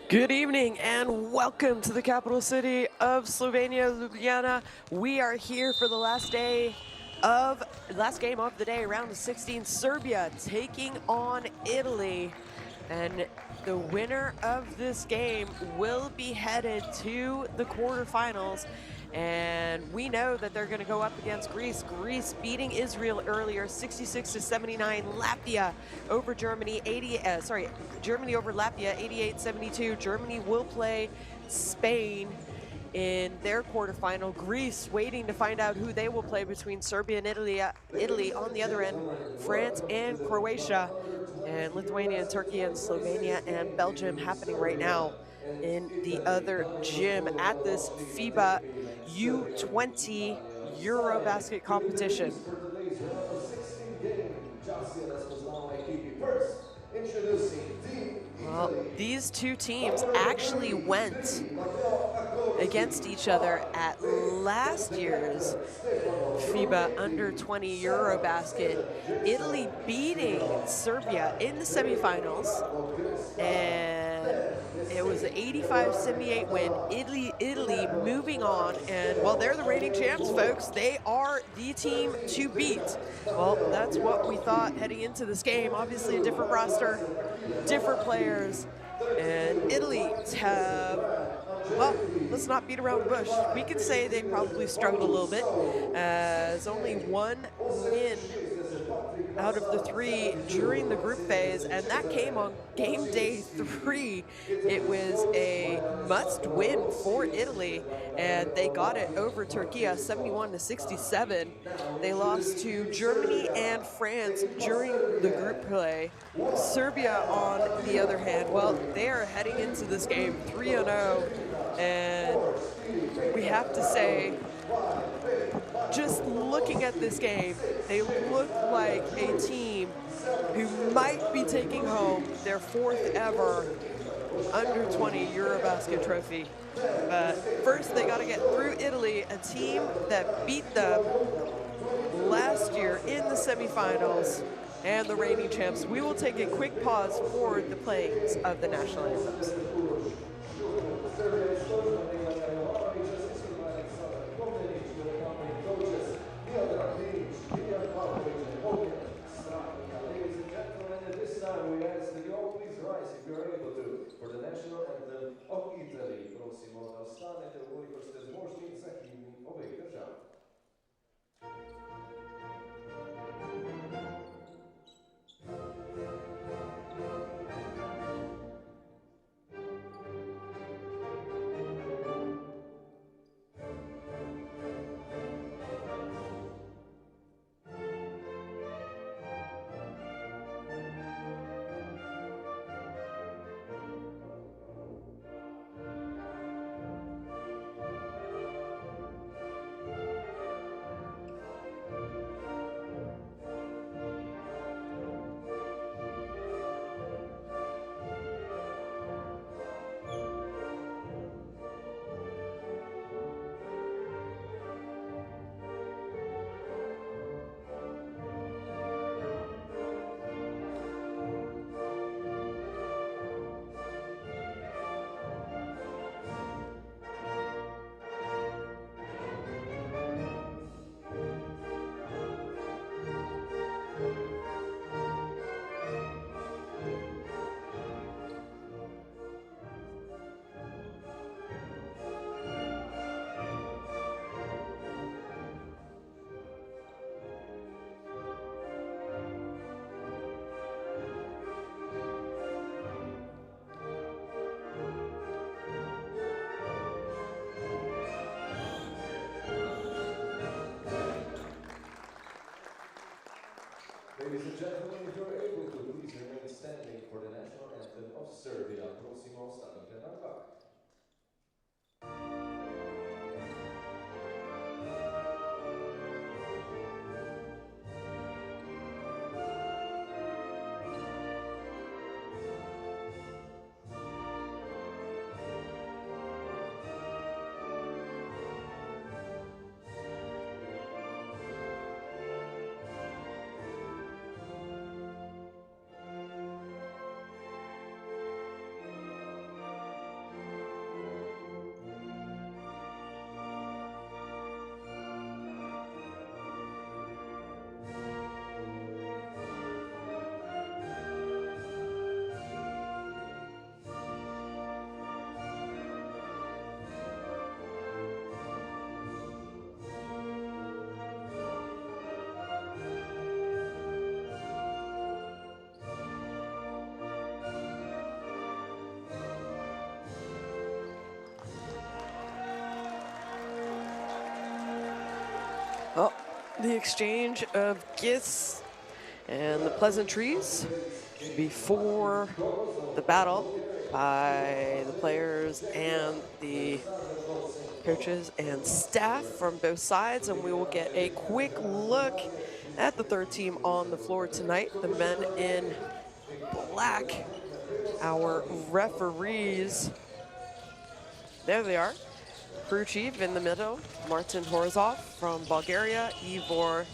Good evening and welcome to the capital city of Slovenia, Ljubljana. We are here for the last game of the day, round of 16. Serbia taking on Italy, and the winner of this game will be headed to the quarterfinals. And we know that they're going to go up against Greece. Greece beating Israel earlier, 66-79. Latvia over Germany, Germany over Latvia, 88-72. Germany will play Spain in their quarterfinal. Greece waiting to find out who they will play between Serbia and Italy on the other end, France and Croatia, and Lithuania and Turkey and Slovenia and Belgium happening right now in the other gym at this FIBA U20 EuroBasket competition. Well, these two teams actually went against each other at last year's FIBA Under-20 EuroBasket. Italy beating Serbia in the semifinals, and it was an 85-78 win. Italy moving on, and well, they're the reigning champs, folks. They are the team to beat. Well, that's what we thought heading into this game. Obviously a different roster, different players, and Italy have, well, let's not beat around the bush. We could say they probably struggled a little bit, as only one win out of the three during the group phase, and that came on game day 3. It was a must win for Italy, and they got it over Turkey, 71-67. They lost to Germany and France during the group play. Serbia, on the other hand, well, they are heading into this game 3-0, and we have to say, just looking at this game, they look like a team who might be taking home their 4th ever Under-20 EuroBasket trophy. But first, they got to get through Italy, a team that beat them last year in the semifinals and the reigning champs. We will take a quick pause for the playings of the national anthems. We ask that you all please rise if you are able to for the national anthem of Italy. Prosimo da ostanete ukoliko ste zmožni za himni obeh držav. Ladies and gentlemen, if you're able to, please remain standing for the national anthem of Serbia. Prosimo, stanite na nohama. Oh, the exchange of gifts and the pleasantries before the battle by the players and the coaches and staff from both sides, and we will get a quick look at the third team on the floor tonight, the men in black, our referees. There they are. Crew chief in the middle, Martin Horzov from Bulgaria, Ivor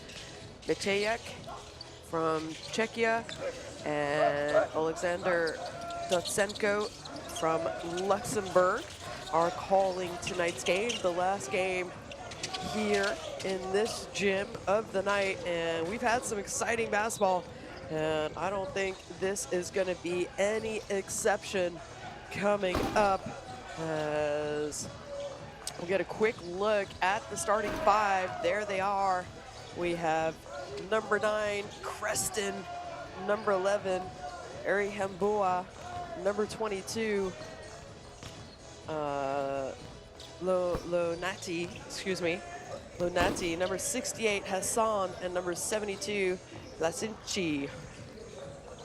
Mitejek from Czechia, and Alexander Dotsenko from Luxembourg are calling tonight's game, the last game here in this gym of the night. And we've had some exciting basketball, and I don't think this is going to be any exception coming up, as we'll get a quick look at the starting five. There they are. We have number 9, Creston, number 11, Ari Hambua, number 22, Lonati, number 68, Hassan, and number 72, Lasinci.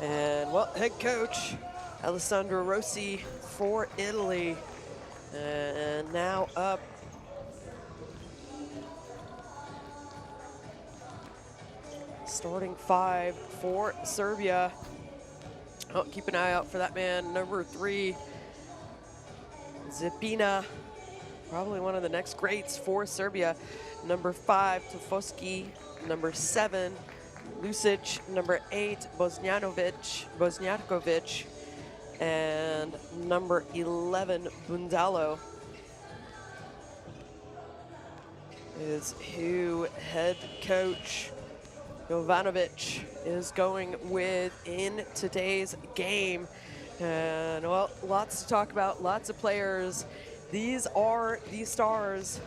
And, well, head coach, Alessandro Rossi for Italy. And now up starting five for Serbia. Oh, keep an eye out for that man, number 3, Zipina, probably one of the next greats for Serbia. Number 5, Tofoski. Number 7, Lucic. Number 8, Bosnjakovic. And number 11, Bundalo, is who head coach Jovanovic is going with in today's game. And, well, lots to talk about, lots of players. These are the stars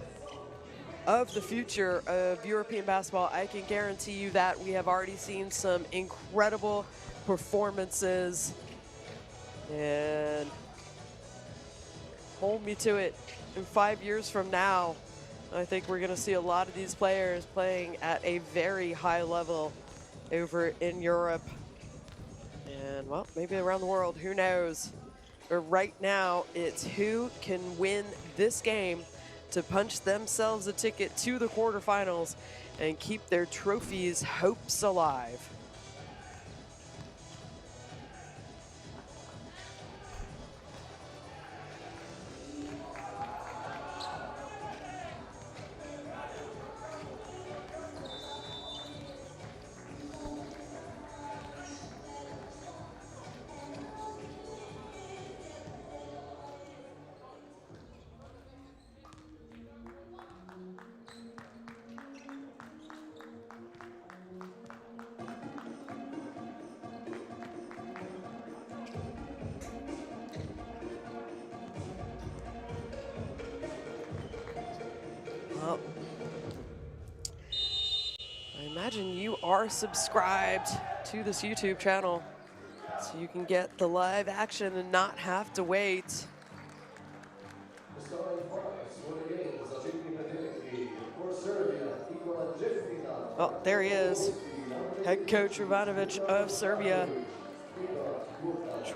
of the future of European basketball. I can guarantee you that. We have already seen some incredible performances. And hold me to it, in 5 years from now, I think we're going to see a lot of these players playing at a very high level over in Europe. And, well, maybe around the world, who knows? But right now, it's who can win this game to punch themselves a ticket to the quarterfinals and keep their trophies' hopes alive. Well, I imagine you are subscribed to this YouTube channel so you can get the live action and not have to wait. Oh, there he is, head coach Jovanovic of Serbia,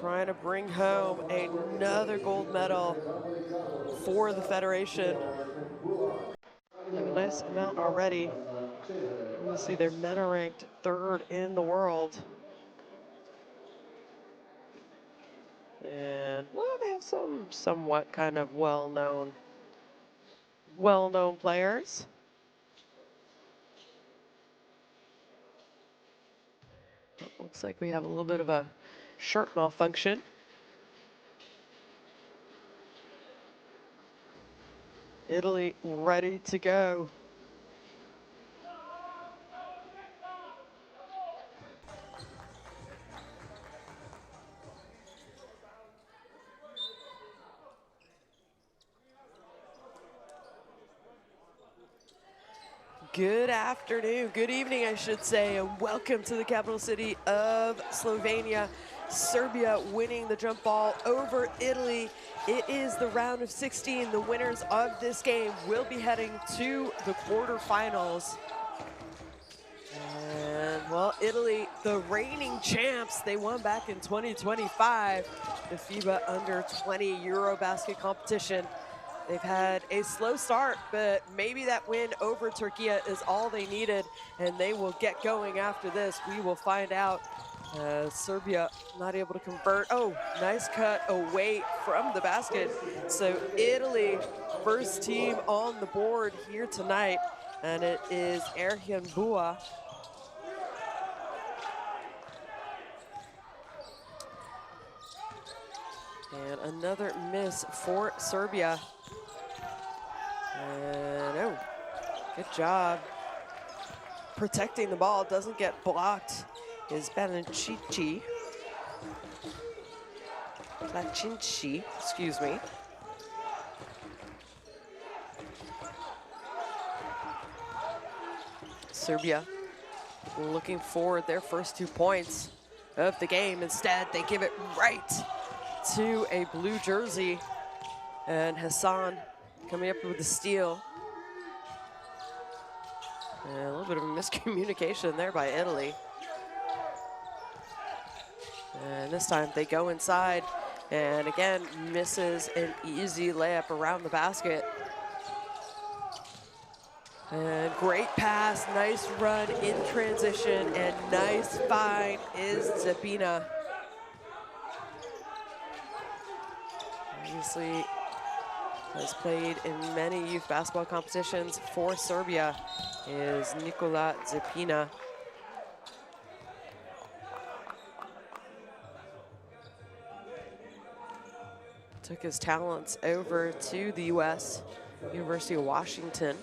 trying to bring home another gold medal for the Federation. A nice amount already. You see their men are ranked 3rd in the world. And, well, they have some somewhat kind of well-known players. Looks like we have a little bit of a shirt malfunction. Italy ready to go. Good afternoon, good evening, I should say, and welcome to the capital city of Slovenia. Serbia winning the jump ball over Italy. It is the round of 16. The winners of this game will be heading to the quarterfinals. well, Italy, the reigning champs, they won back in 2025, the FIBA Under-20 EuroBasket competition. They've had a slow start, but maybe that win over Turkey is all they needed, and they will get going after this. We will find out. Serbia not able to convert. Oh, nice cut away from the basket. So Italy, first team on the board here tonight, and it is Erhan Bua. And another miss for Serbia. And oh, good job protecting the ball. Doesn't get blocked is Placinci, excuse me. Serbia looking for their first 2 points of the game. Instead, they give it right to a blue jersey, and Hassan coming up with the steal. And a little bit of a miscommunication there by Italy. And this time they go inside, and again misses an easy layup around the basket. And great pass, nice run in transition, and nice find is Zepina. Obviously has played in many youth basketball competitions for Serbia is Nikola Zepina. Took his talents over to the US, University of Washington,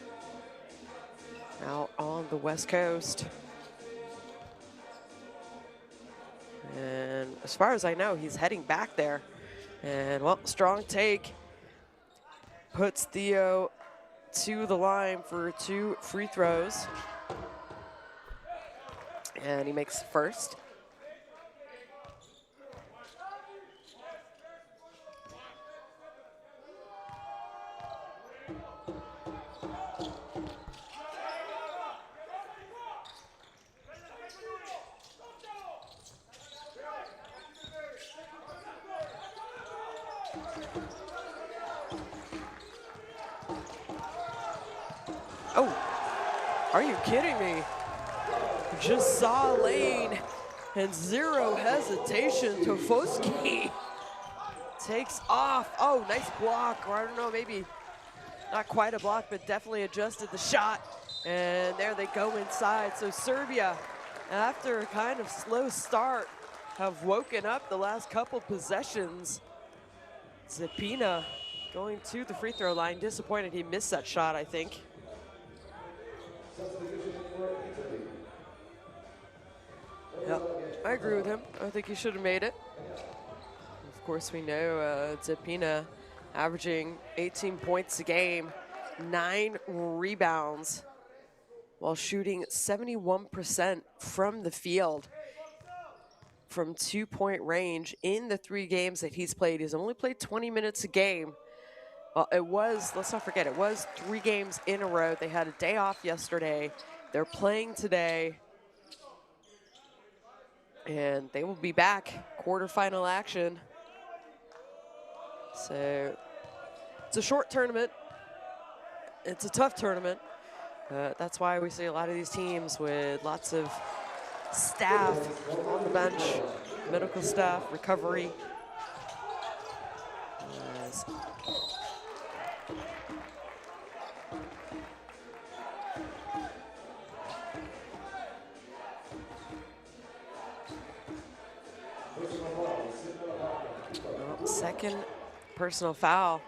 out on the West Coast. And as far as I know, he's heading back there. And well, strong take puts Theo to the line for 2 free throws. And he makes the first. Oh, are you kidding me? Just saw lane and zero hesitation. Tofoski takes off. Oh, nice block, or I don't know, maybe not quite a block, but definitely adjusted the shot. And there they go inside. So Serbia, after a kind of slow start, have woken up the last couple possessions. Zepina going to the free throw line. Disappointed he missed that shot, I think. Yep, I agree with him. I think he should have made it. Of course, we know Zepina averaging 18 points a game, 9 rebounds, while shooting 71% from the field from 2-point range in the 3 games that he's played. He's only played 20 minutes a game. Well, it was, let's not forget, it was 3 games in a row. They had a day off yesterday. They're playing today. And they will be back, quarterfinal action. So it's a short tournament. It's a tough tournament. That's why we see a lot of these teams with lots of staff on the bench, medical staff, recovery. Second personal foul.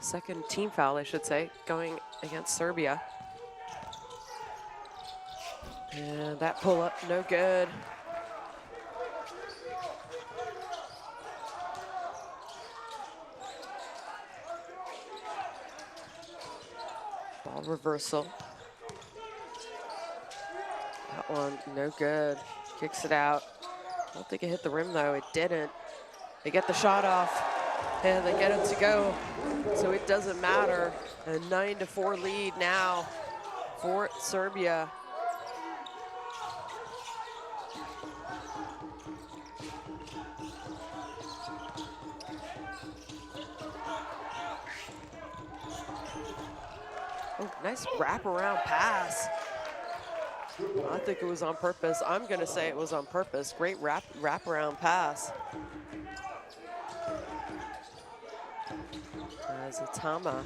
Second team foul, I should say, going against Serbia. And that pull-up, no good. Ball reversal. That one, no good. Kicks it out. I don't think it hit the rim, though. It didn't. They get the shot off, and they get it to go. So it doesn't matter. A 9-4 lead now for Serbia. Oh, nice wraparound pass. I think it was on purpose. I'm gonna say it was on purpose. Great wraparound pass. As Itama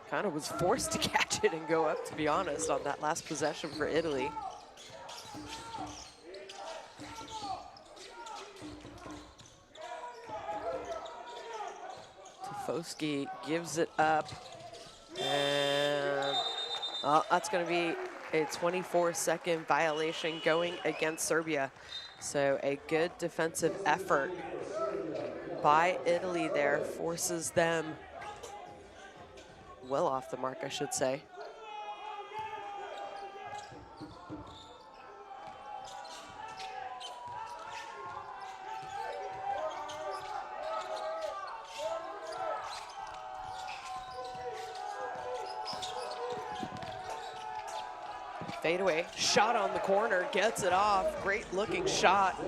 kind of was forced to catch it and go up, to be honest, on that last possession for Italy. Tofosky gives it up, and that's going to be a 24-second violation going against Serbia. So a good defensive effort by Italy there forces them well off the mark, I should say. Fadeaway shot on the corner, gets it off. Great looking shot.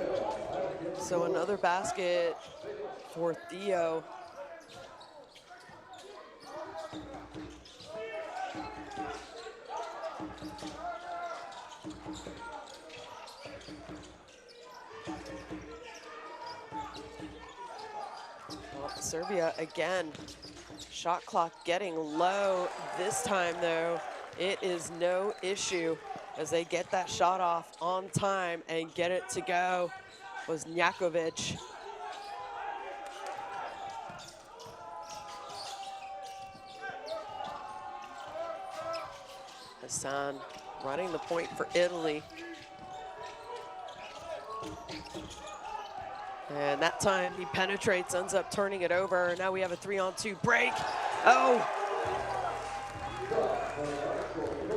So another basket for Theo. Well, Serbia again, shot clock getting low. This time though, it is no issue as they get that shot off on time and get it to go. Was Njakovic. Hassan running the point for Italy. And that time he penetrates, ends up turning it over. Now we have a 3-on-2 break. Oh!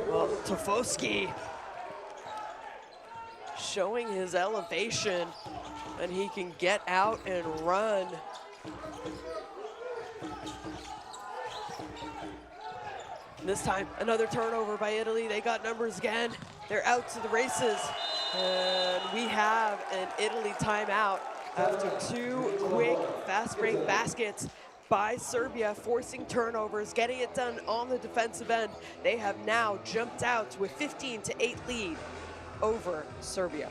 Well, Tofosky showing his elevation, and he can get out and run. And this time, another turnover by Italy. They got numbers again. They're out to the races. And we have an Italy timeout after two quick fast break baskets by Serbia, forcing turnovers, getting it done on the defensive end. They have now jumped out to a 15-8 lead over Serbia.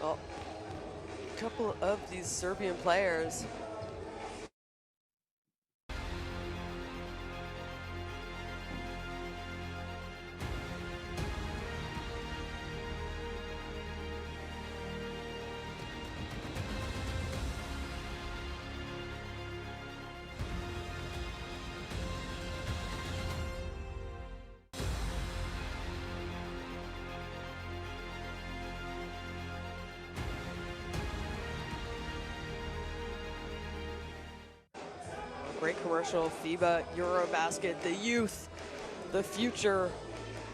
Well, a couple of these Serbian players great commercial, FIBA EuroBasket, the youth, the future,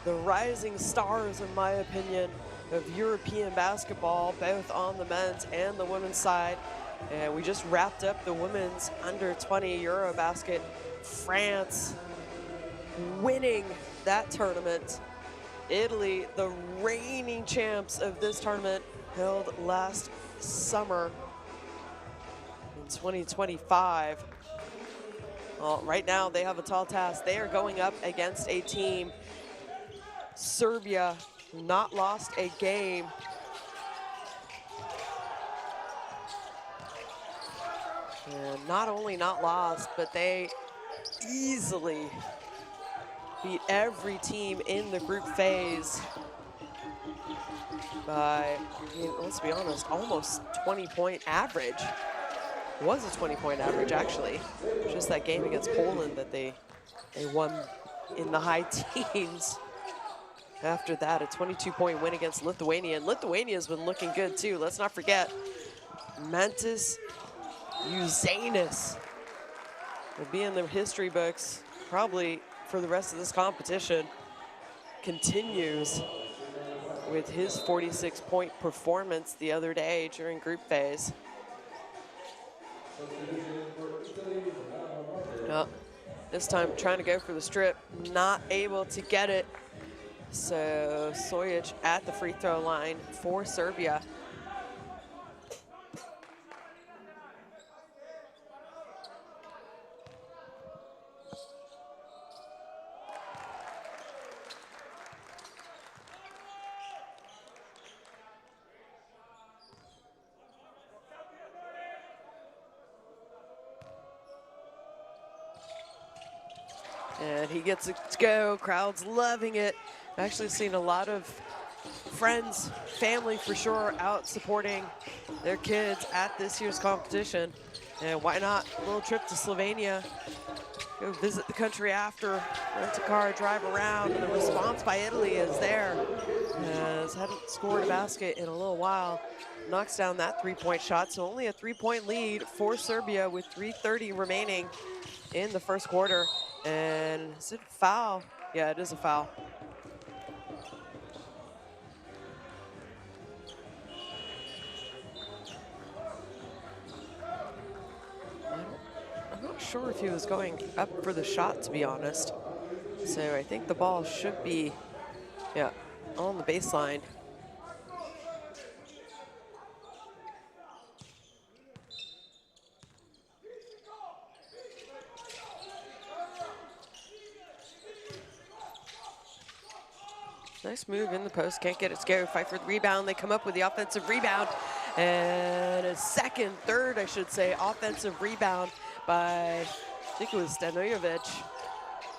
the rising stars, in my opinion, of European basketball, both on the men's and the women's side. And we just wrapped up the women's under-20 EuroBasket. France winning that tournament. Italy, the reigning champs of this tournament, held last summer in 2025. Well, right now they have a tall task. They are going up against a team, Serbia, not lost a game. And not only not lost, but they easily beat every team in the group phase by, I mean, let's be honest, almost 20-point average. It was a 20-point average, actually. Just that game against Poland that they won in the high teens. After that, a 22-point win against Lithuania. And Lithuania's been looking good, too. Let's not forget, Mantis Uzanis will be in the history books probably for the rest of this competition. Continues with his 46-point performance the other day during group phase. Well, this time trying to go for the strip, not able to get it. So Sojic at the free throw line for Serbia. And he gets it to go. Crowd's loving it. I've actually seen a lot of friends, family for sure, out supporting their kids at this year's competition. And why not a little trip to Slovenia, go visit the country after, rent a car, drive around, and the response by Italy is there. As hadn't scored a basket in a little while, knocks down that three-point shot. So only a three-point lead for Serbia with 3:30 remaining in the first quarter. And is it a foul? Yeah, it is a foul. I'm not sure if he was going up for the shot, to be honest. So I think the ball should be, yeah, on the baseline. Nice move in the post, can't get it to go. Fight for the rebound, they come up with the offensive rebound. And a third, I should say, offensive rebound by, I think it was Stanojevic,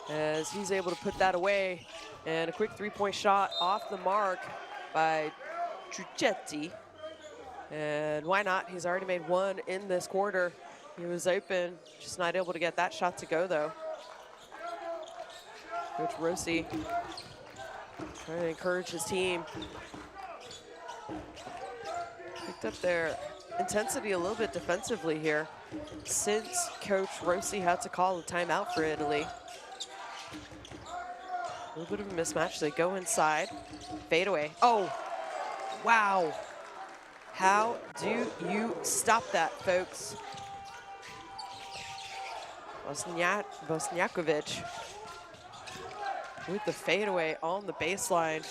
as he's able to put that away. And a quick three-point shot off the mark by Trucetti. And why not? He's already made one in this quarter. He was open, just not able to get that shot to go, though. Coach Rossi trying to encourage his team. Picked up their intensity a little bit defensively here since Coach Rossi had to call a timeout for Italy. A little bit of a mismatch. They go inside, fade away. Oh, wow. How do you stop that, folks? Bosniakovic with the fadeaway on the baseline.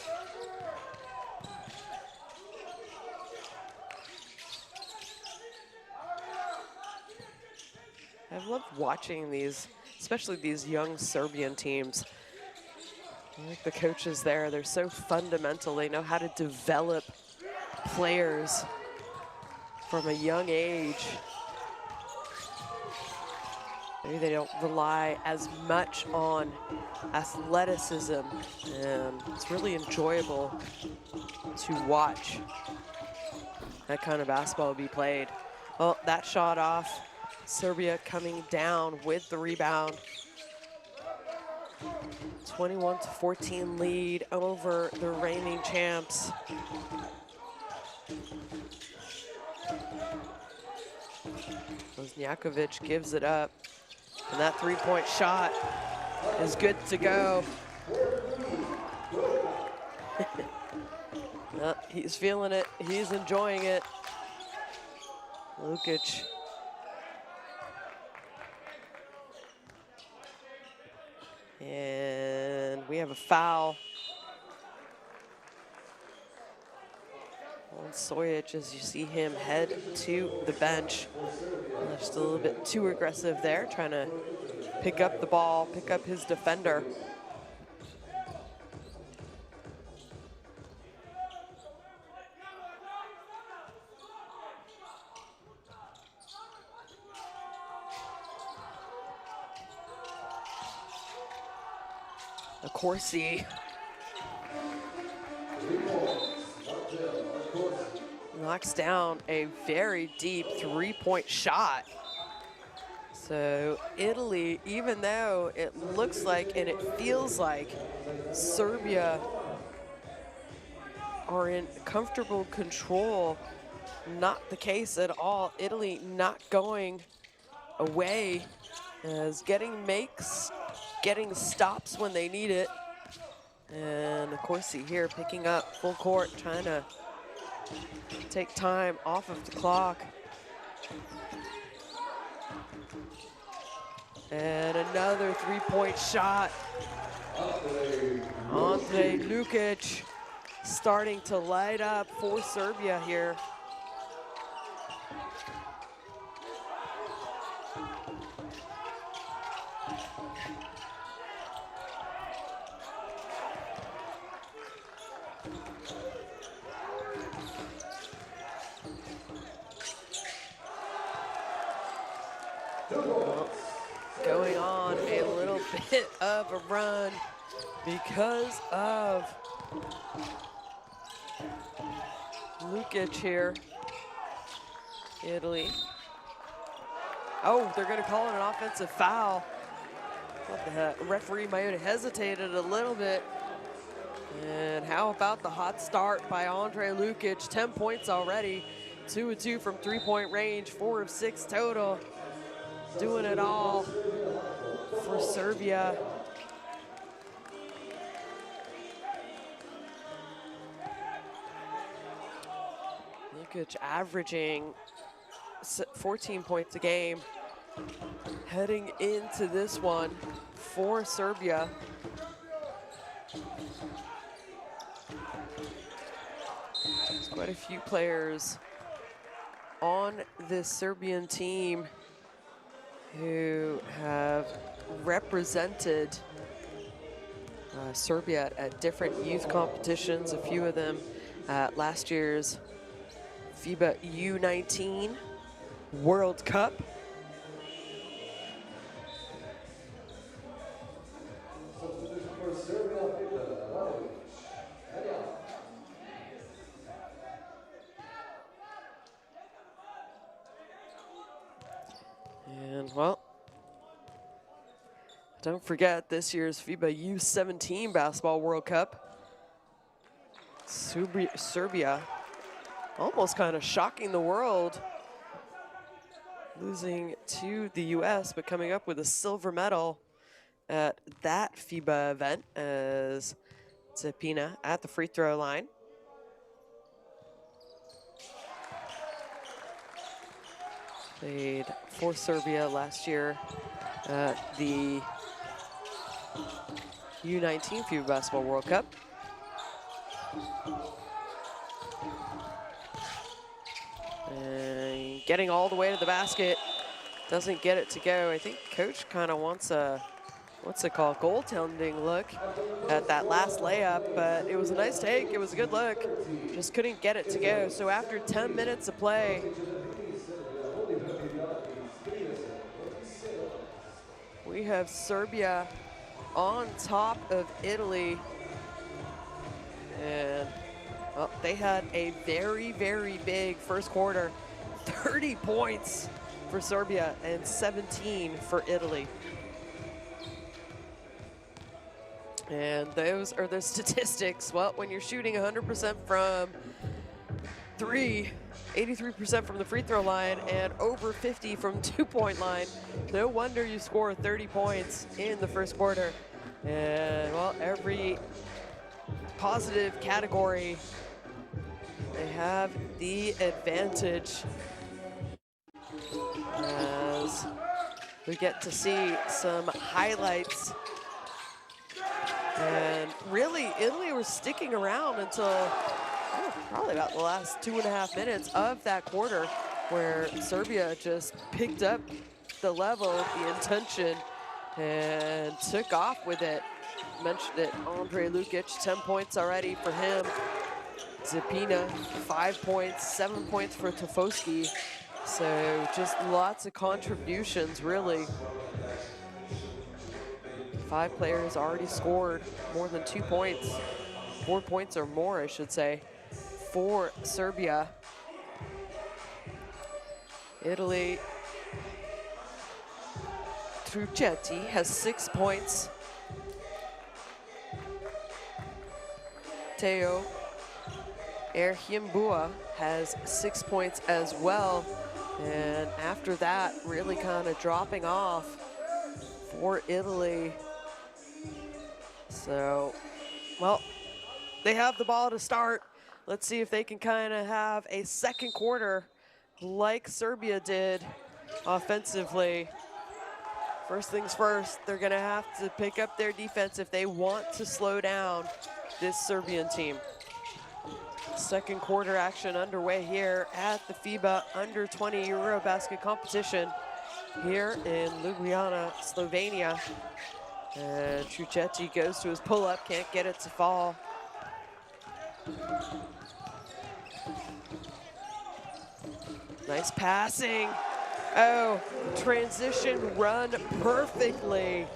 I've loved watching these, especially these young Serbian teams. I like the coaches there. They're so fundamental. They know how to develop players from a young age. Maybe they don't rely as much on athleticism, and it's really enjoyable to watch that kind of basketball be played. Well, that shot off. Serbia coming down with the rebound. 21-14 lead over the reigning champs. Bosniakovic gives it up. And that three-point shot is good to go. He's feeling it. He's enjoying it. Lukic. And we have a foul on Sojic as you see him head to the bench. Just a little bit too aggressive there, trying to pick up the ball, pick up his defender. Corsi knocks down a very deep three-point shot. So Italy, even though it looks like and it feels like Serbia are in comfortable control, not the case at all. Italy not going away, as getting makes, getting stops when they need it. And of course, here picking up full court, trying to take time off of the clock. And another three-point shot. Andre Lukic starting to light up for Serbia here. Going on a little bit of a run because of Lukic here. Italy. Oh, they're going to call it an offensive foul. What the heck? Referee might have hesitated a little bit. And how about the hot start by Andre Lukic? 10 points already. 2 of 2 from three-point range, 4 of 6 total. Doing it all for Serbia. Lukic averaging 14 points a game. Heading into this one for Serbia. There's quite a few players on this Serbian team who have represented Serbia at different youth competitions, a few of them at last year's FIBA U20 World Cup. And well, don't forget this year's FIBA U17 Basketball World Cup. Serbia almost kind of shocking the world, losing to the US, but coming up with a silver medal at that FIBA event as Zepina at the free throw line. Played for Serbia last year at the U19 FIBA Basketball World Cup. And getting all the way to the basket, doesn't get it to go. I think coach kind of wants a, what's it called, goaltending look at that last layup, but it was a nice take, it was a good look, just couldn't get it to go. So after 10 minutes of play, we have Serbia on top of Italy. And well, they had a very, very big first quarter. 30 points for Serbia and 17 for Italy. And those are the statistics. Well, when you're shooting 100% from three, 83% from the free throw line, and over 50 from two-point line, no wonder you score 30 points in the first quarter. And well, every positive category, they have the advantage as we get to see some highlights. And really, Italy was sticking around until probably about the last 2.5 minutes of that quarter, where Serbia just picked up the level, the intention, and took off with it. Mentioned it, Andre Lukic, 10 points already for him. Zepina, 5 points, 7 points for Tofoski. So just lots of contributions, really. 5 players already scored more than 2 points, 4 points or more, I should say, for Serbia. Italy, Trucetti has 6 points. Teo Erhimbua has 6 points as well. And after that, really kind of dropping off for Italy. So Well, they have the ball to start. Let's see if they can kind of have a second quarter like Serbia did offensively. First things first, they're going to have to pick up their defense if they want to slow down this Serbian team. Second quarter action underway here at the FIBA Under-20 EuroBasket competition here in Ljubljana, Slovenia. And Trucetti goes to his pull-up, can't get it to fall. Nice passing. Oh, transition run perfectly.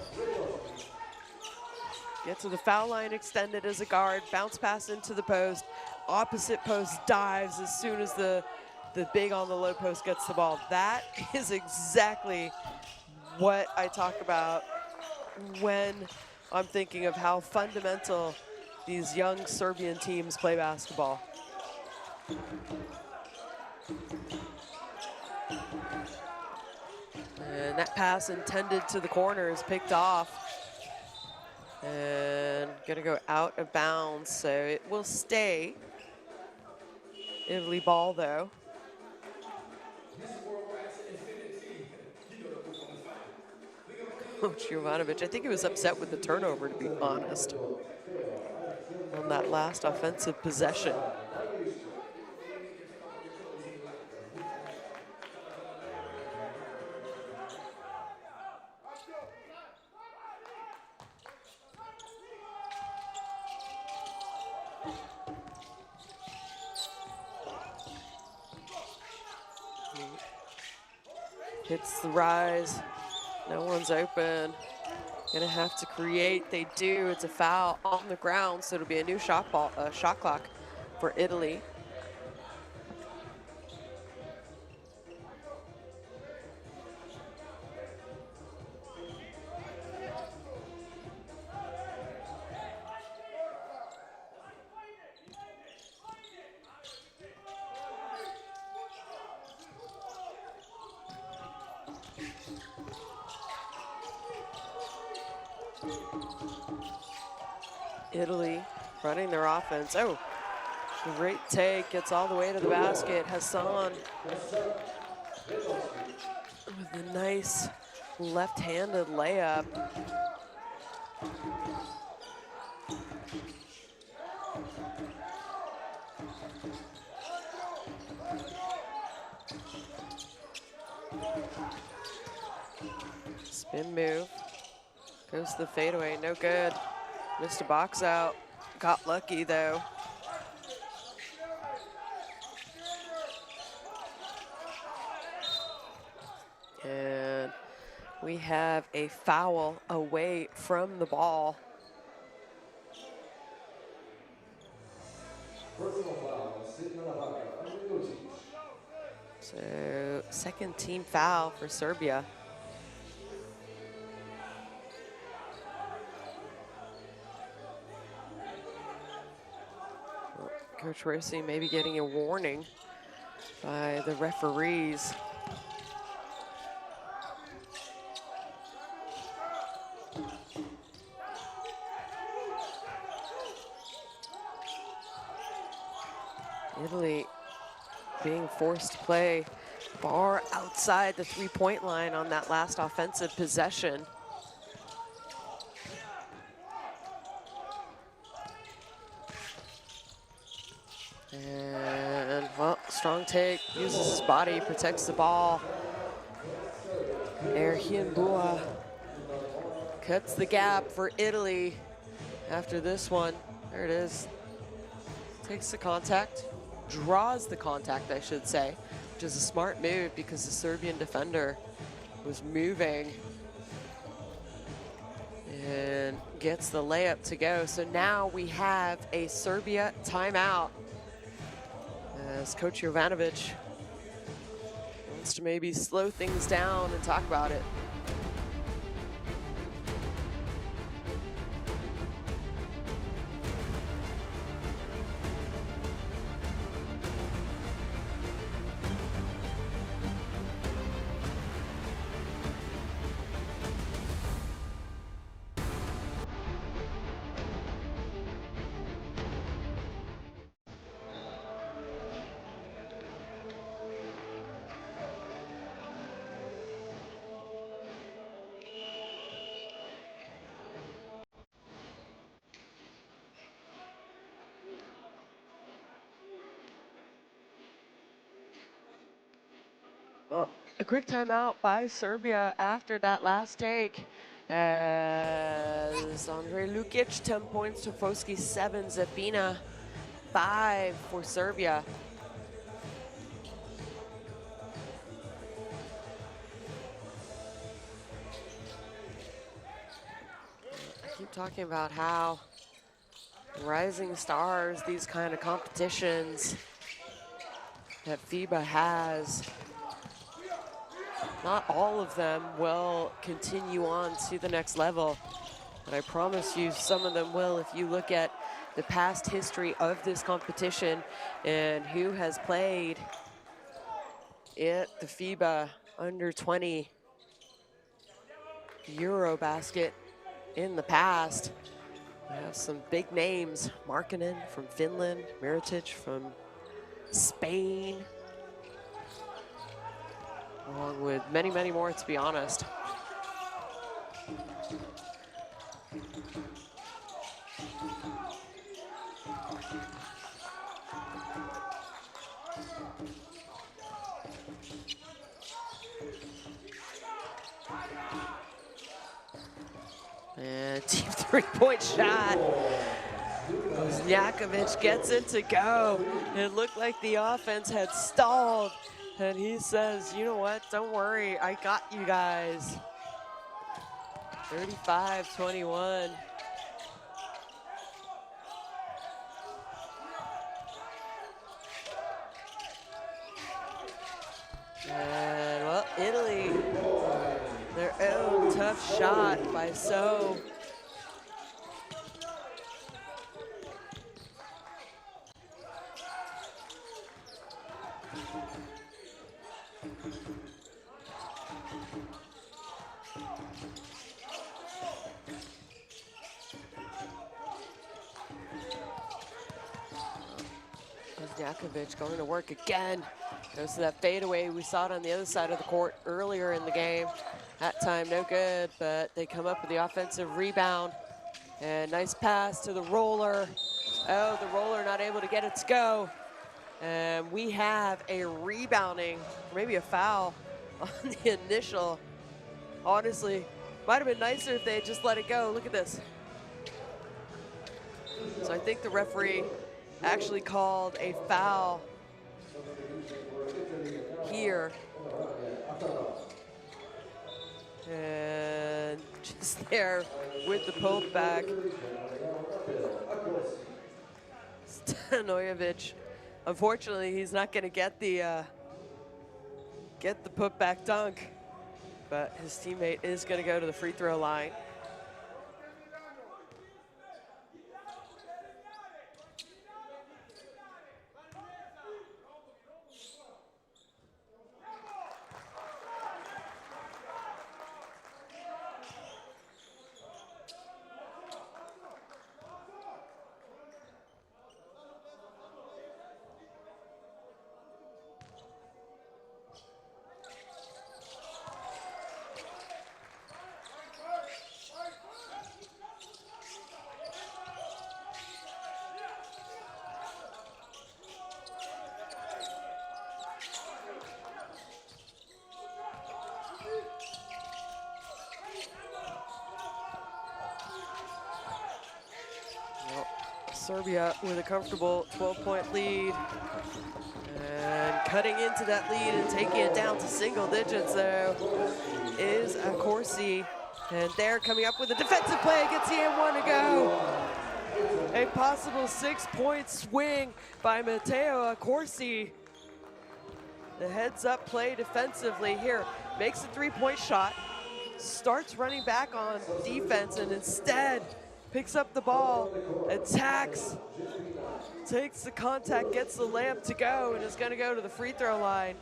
Get to the foul line extended as a guard, bounce pass into the post, opposite post dives as soon as the big on the low post gets the ball. That is exactly what I talk about when I'm thinking of how fundamental these young Serbian teams play basketball. And that pass intended to the corner is picked off. And gonna go out of bounds, so it will stay Italy ball though. Coach Jovanovic, I think he was upset with the turnover, to be honest, on that last offensive possession. Hits the rise, no one's open. Gonna have to create, they do. It's a foul on the ground, so it'll be a new shot clock for Italy. Italy running their offense. Oh, great take, gets all the way to the basket. Hassan with a nice left-handed layup. Spin move, goes to the fadeaway, no good. Missed a box out, got lucky though. And we have a foul away from the ball. So second team foul for Serbia. Coach Rossi maybe getting a warning by the referees. Italy being forced to play far outside the three-point line on that last offensive possession. And, well, strong take, uses his body, protects the ball. Erhimbua cuts the gap for Italy after this one. There it is. Takes the contact, draws the contact, I should say, which is a smart move because the Serbian defender was moving. And gets the layup to go. So now we have a Serbia timeout, as Coach Jovanovic wants to maybe slow things down and talk about it. Well, a quick timeout by Serbia after that last take. As Andre Lukic, 10 points to Foski, 7, Zabina, 5 for Serbia. I keep talking about how rising stars, these kind of competitions that FIBA has, not all of them will continue on to the next level, but I promise you some of them will if you look at the past history of this competition and who has played at the FIBA Under-20 EuroBasket in the past. We have some big names: Markkanen from Finland, Mirotic from Spain, along with many, many more, to be honest. And deep three-point shot. Wozniakovic gets it to go. It looked like the offense had stalled. And he says, you know what, don't worry, I got you guys. 35-21. And, well, Italy, their own tough shot by So. Wozniakovic going to work again. Goes to that fadeaway. We saw it on the other side of the court earlier in the game. That time, no good, but they come up with the offensive rebound. And nice pass to the roller. Oh, the roller not able to get it to go. And we have a rebounding, maybe a foul on the initial. Honestly, might have been nicer if they had just let it go. Look at this. So I think the referee actually called a foul here. And just there with the poke back. Stanojevic, unfortunately, he's not going to get the putback dunk, but his teammate is going to go to the free throw line. Serbia with a comfortable 12-point lead. And cutting into that lead and taking it down to single digits, though, is Corsi. And they're coming up with a defensive play, gets the M1 to go. A possible 6-point swing by Matteo Corsi. The heads-up play defensively here. Makes a 3-point shot. Starts running back on defense and instead picks up the ball, attacks, takes the contact, gets the layup to go, and is going to go to the free throw line.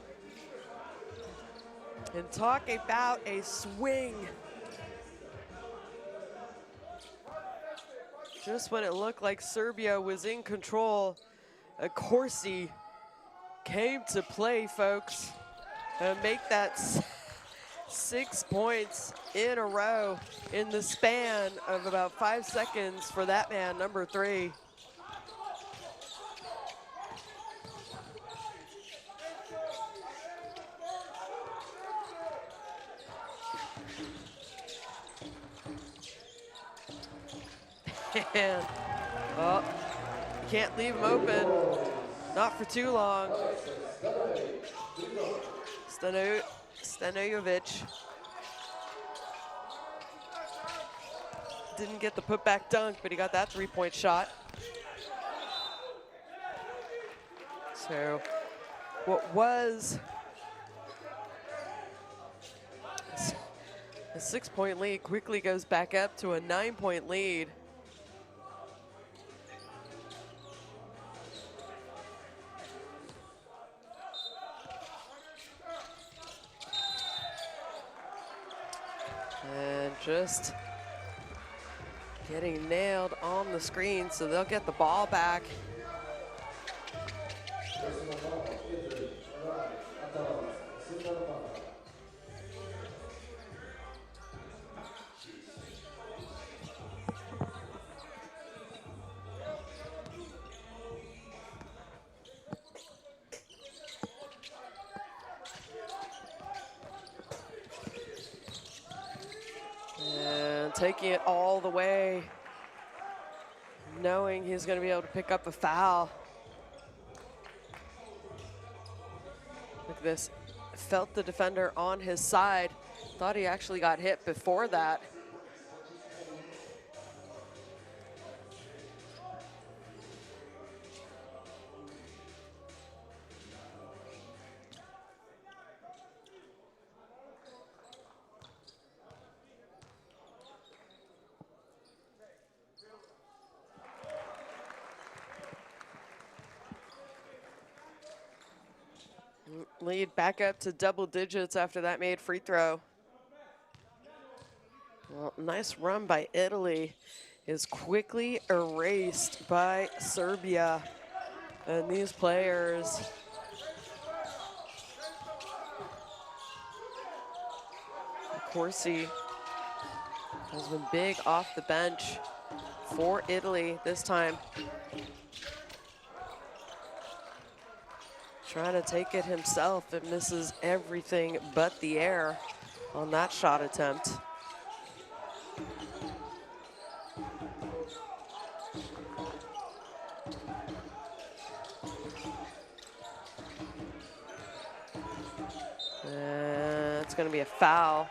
And talk about a swing. Just when it looked like Serbia was in control, Corsi came to play, folks, and make that 6 points in a row in the span of about 5 seconds for that man, number 3. And, oh, you can't leave him open. Not for too long. Stanojevic didn't get the putback dunk, but he got that three-point shot. So what was a 6-point lead quickly goes back up to a 9-point lead. And just getting nailed on the screen, so they'll get the ball back. And taking it all the way, knowing he's going to be able to pick up a foul. Look at this. Felt the defender on his side. Thought he actually got hit before that. Lead back up to double digits after that made free throw. Well, nice run by Italy is quickly erased by Serbia. And these players Corsi has been big off the bench for Italy this time. Trying to take it himself and misses everything but the air on that shot attempt. It's going to be a foul.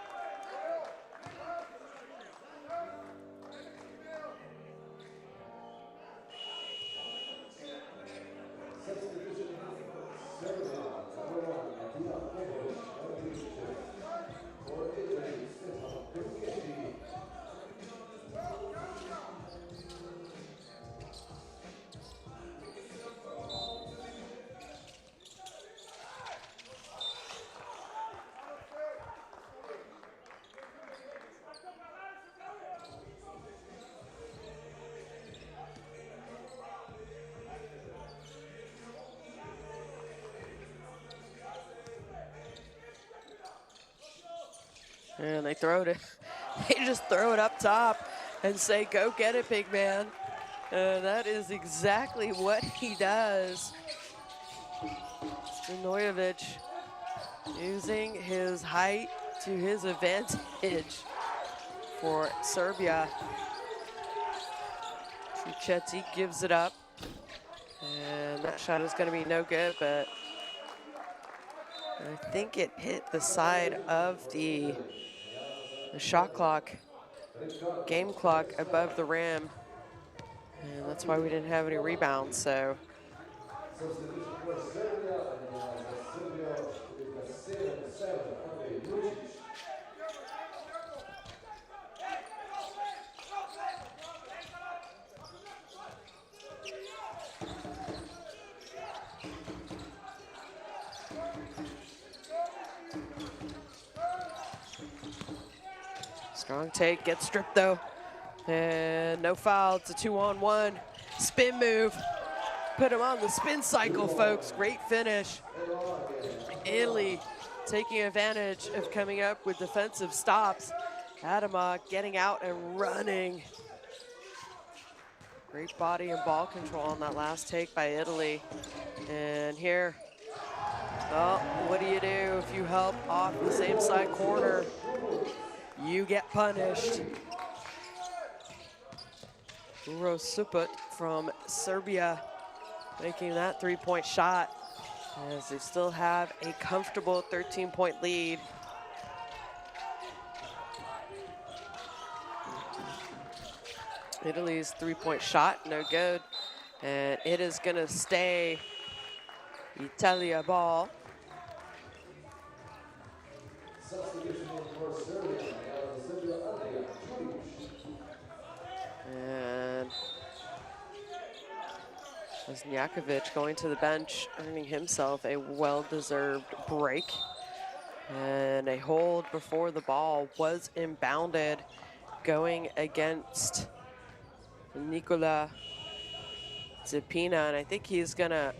And they throw it. They just throw it up top and say, "Go get it, big man." And that is exactly what he does. Stanojevic using his height to his advantage for Serbia. Truchetti gives it up. And that shot is going to be no good, but I think it hit the side of the shot clock, game clock above the rim. And that's why we didn't have any rebounds, so. Strong take, gets stripped though. And no foul, it's a 2-on-1. Spin move, put him on the spin cycle, folks. Great finish. Italy taking advantage of coming up with defensive stops. Adama getting out and running. Great body and ball control on that last take by Italy. And here, well, what do you do if you help off the same side corner? You get punished. Rosuput from Serbia making that three-point shot as they still have a comfortable 13-point lead. Italy's three-point shot, no good. And it is gonna stay Italia ball. And Wozniakovic going to the bench, earning himself a well-deserved break. And a hold before the ball was inbounded, going against Nikola Zipina, and I think he's gonna,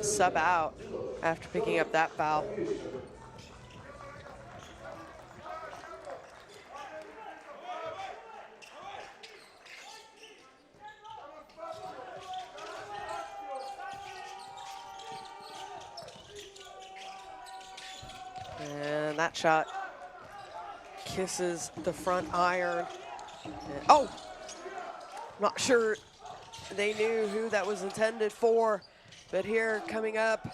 sub out after picking up that foul. And that shot kisses the front iron. And, oh, not sure they knew who that was intended for, but here coming up.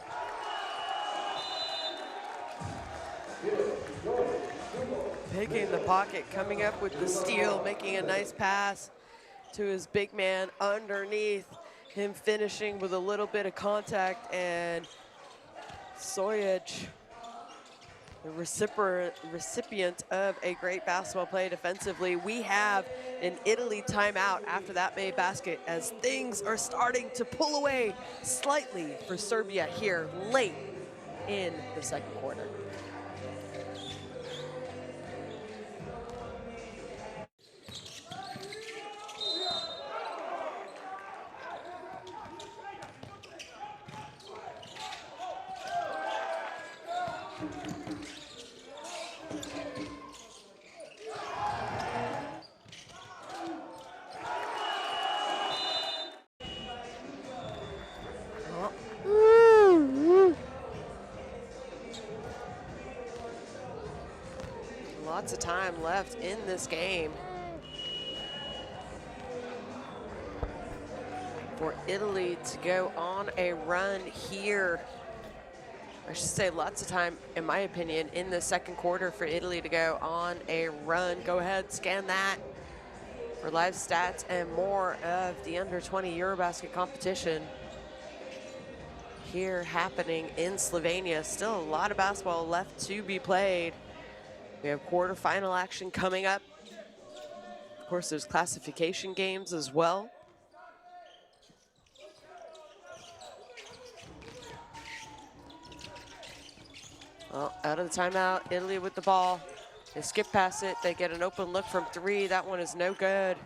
Picking the pocket, coming up with the steal, making a nice pass to his big man underneath, him finishing with a little bit of contact, and Sojic, the recipient of a great basketball play defensively. We have an Italy timeout after that made basket as things are starting to pull away slightly for Serbia here late in the second quarter. Lots of time left in this game for Italy to go on a run here. I should say lots of time, in my opinion, in the second quarter for Italy to go on a run. Go ahead, scan that for live stats and more of the under-20 EuroBasket competition here happening in Slovenia. Still a lot of basketball left to be played. We have quarterfinal action coming up. Of course, there's classification games as well. Well, out of the timeout, Italy with the ball. They skip past it. They get an open look from three. That one is no good.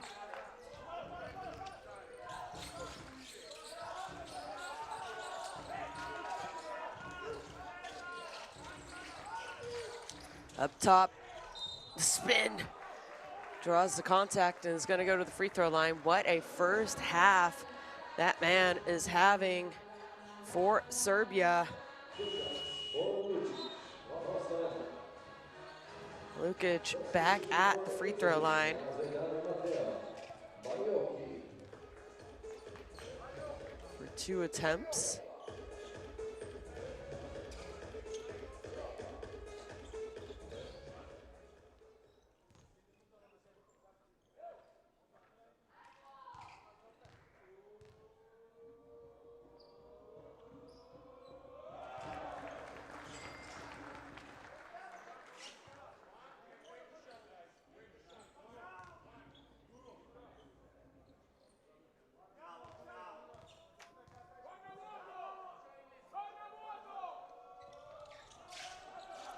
Up top, the spin. Draws the contact and is going to go to the free throw line. What a first half that man is having for Serbia. Lukic back at the free throw line. For 2 attempts.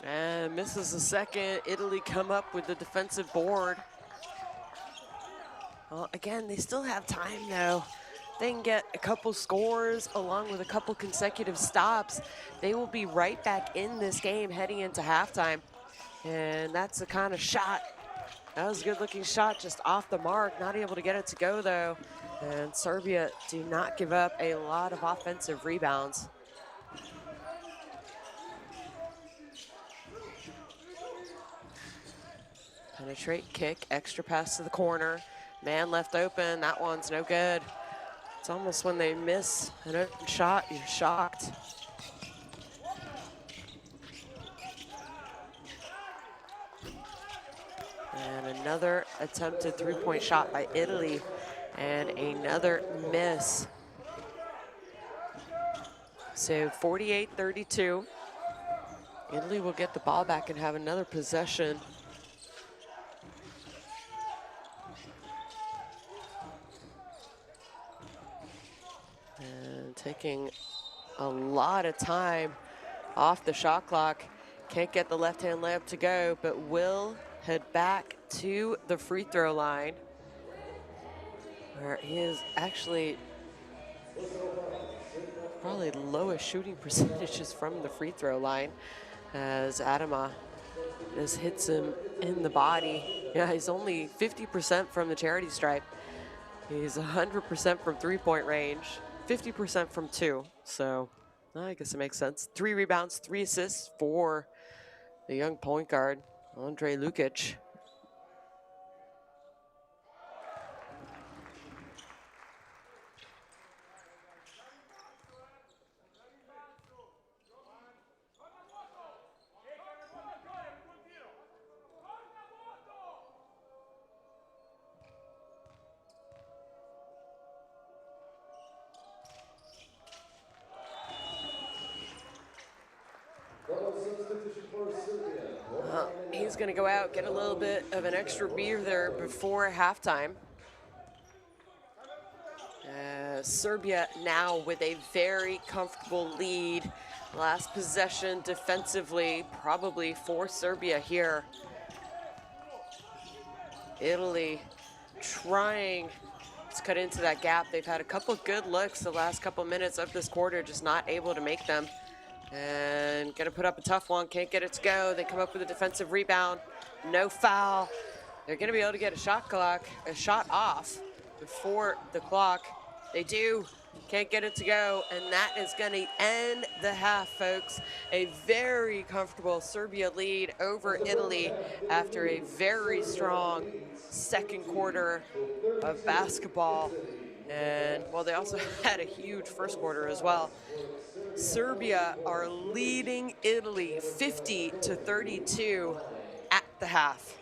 And misses the second. Italy come up with the defensive board. Well, again, they still have time though. They can get a couple scores along with a couple consecutive stops. They will be right back in this game heading into halftime. And that's the kind of shot. That was a good looking shot, just off the mark. Not able to get it to go though. And Serbia do not give up a lot of offensive rebounds. Penetrate, kick, extra pass to the corner. Man left open, that one's no good. It's almost when they miss an open shot, you're shocked. And another attempted three-point shot by Italy, and another miss. So 48-32. Italy will get the ball back and have another possession. And taking a lot of time off the shot clock. Can't get the left-hand layup to go, but will head back to the free throw line, where he is actually probably the lowest shooting percentages from the free throw line, as Adama just hits him in the body. Yeah, he's only 50% from the charity stripe. He's 100% from three-point range, 50% from two. So I guess it makes sense. 3 rebounds, 3 assists for the young point guard, Andre Lukic. He's going to go out, get a little bit of an extra breather before halftime. Serbia now with a very comfortable lead. Last possession defensively, probably for Serbia here. Italy trying to cut into that gap. They've had a couple good looks the last couple minutes of this quarter, just not able to make them. And gonna put up a tough one, can't get it to go. They come up with a defensive rebound, no foul. They're gonna be able to get a shot off before the clock. They do, can't get it to go, and that is gonna end the half, folks. A very comfortable Serbia lead over Italy after a very strong second quarter of basketball. And well, they also had a huge first quarter as well. Serbia are leading Italy 50-32 at the half.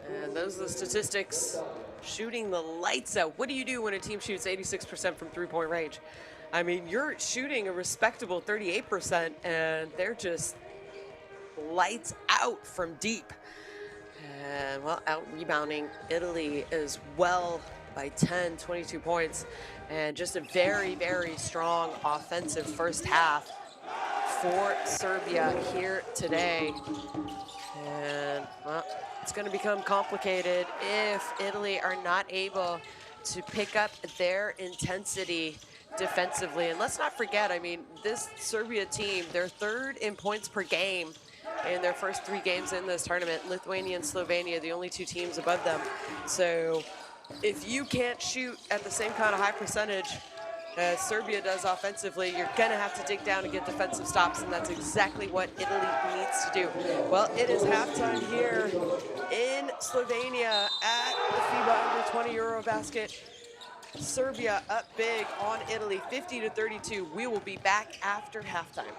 And those are the statistics. Shooting the lights out. What do you do when a team shoots 86% from three-point range? I mean, you're shooting a respectable 38%, and they're just lights out from deep. And well, out rebounding Italy as well by 10, 22 points, and just a very, very strong offensive first half for Serbia here today. And well, it's going to become complicated if Italy are not able to pick up their intensity defensively. And let's not forget, I mean, this Serbia team, they're third in points per game in their first 3 games in this tournament. Lithuania and Slovenia, the only 2 teams above them. So if you can't shoot at the same kind of high percentage as Serbia does offensively, you're going to have to dig down and get defensive stops, and that's exactly what Italy needs to do. Well, it is halftime here in Slovenia at the FIBA U20 EuroBasket. Serbia up big on Italy, 50-32. We will be back after halftime.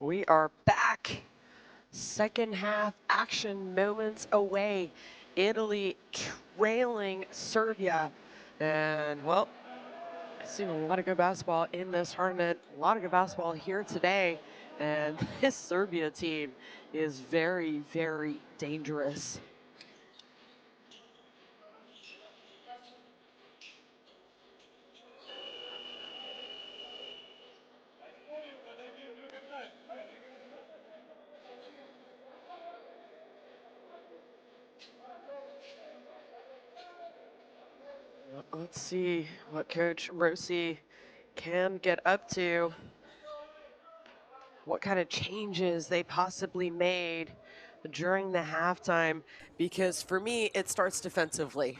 We are back. Second half action moments away. Italy trailing Serbia. And, well, I've seen a lot of good basketball in this tournament, a lot of good basketball here today. And this Serbia team is very, very dangerous. Let's see what Coach Rossi can get up to, what kind of changes they possibly made during the halftime, because for me, it starts defensively.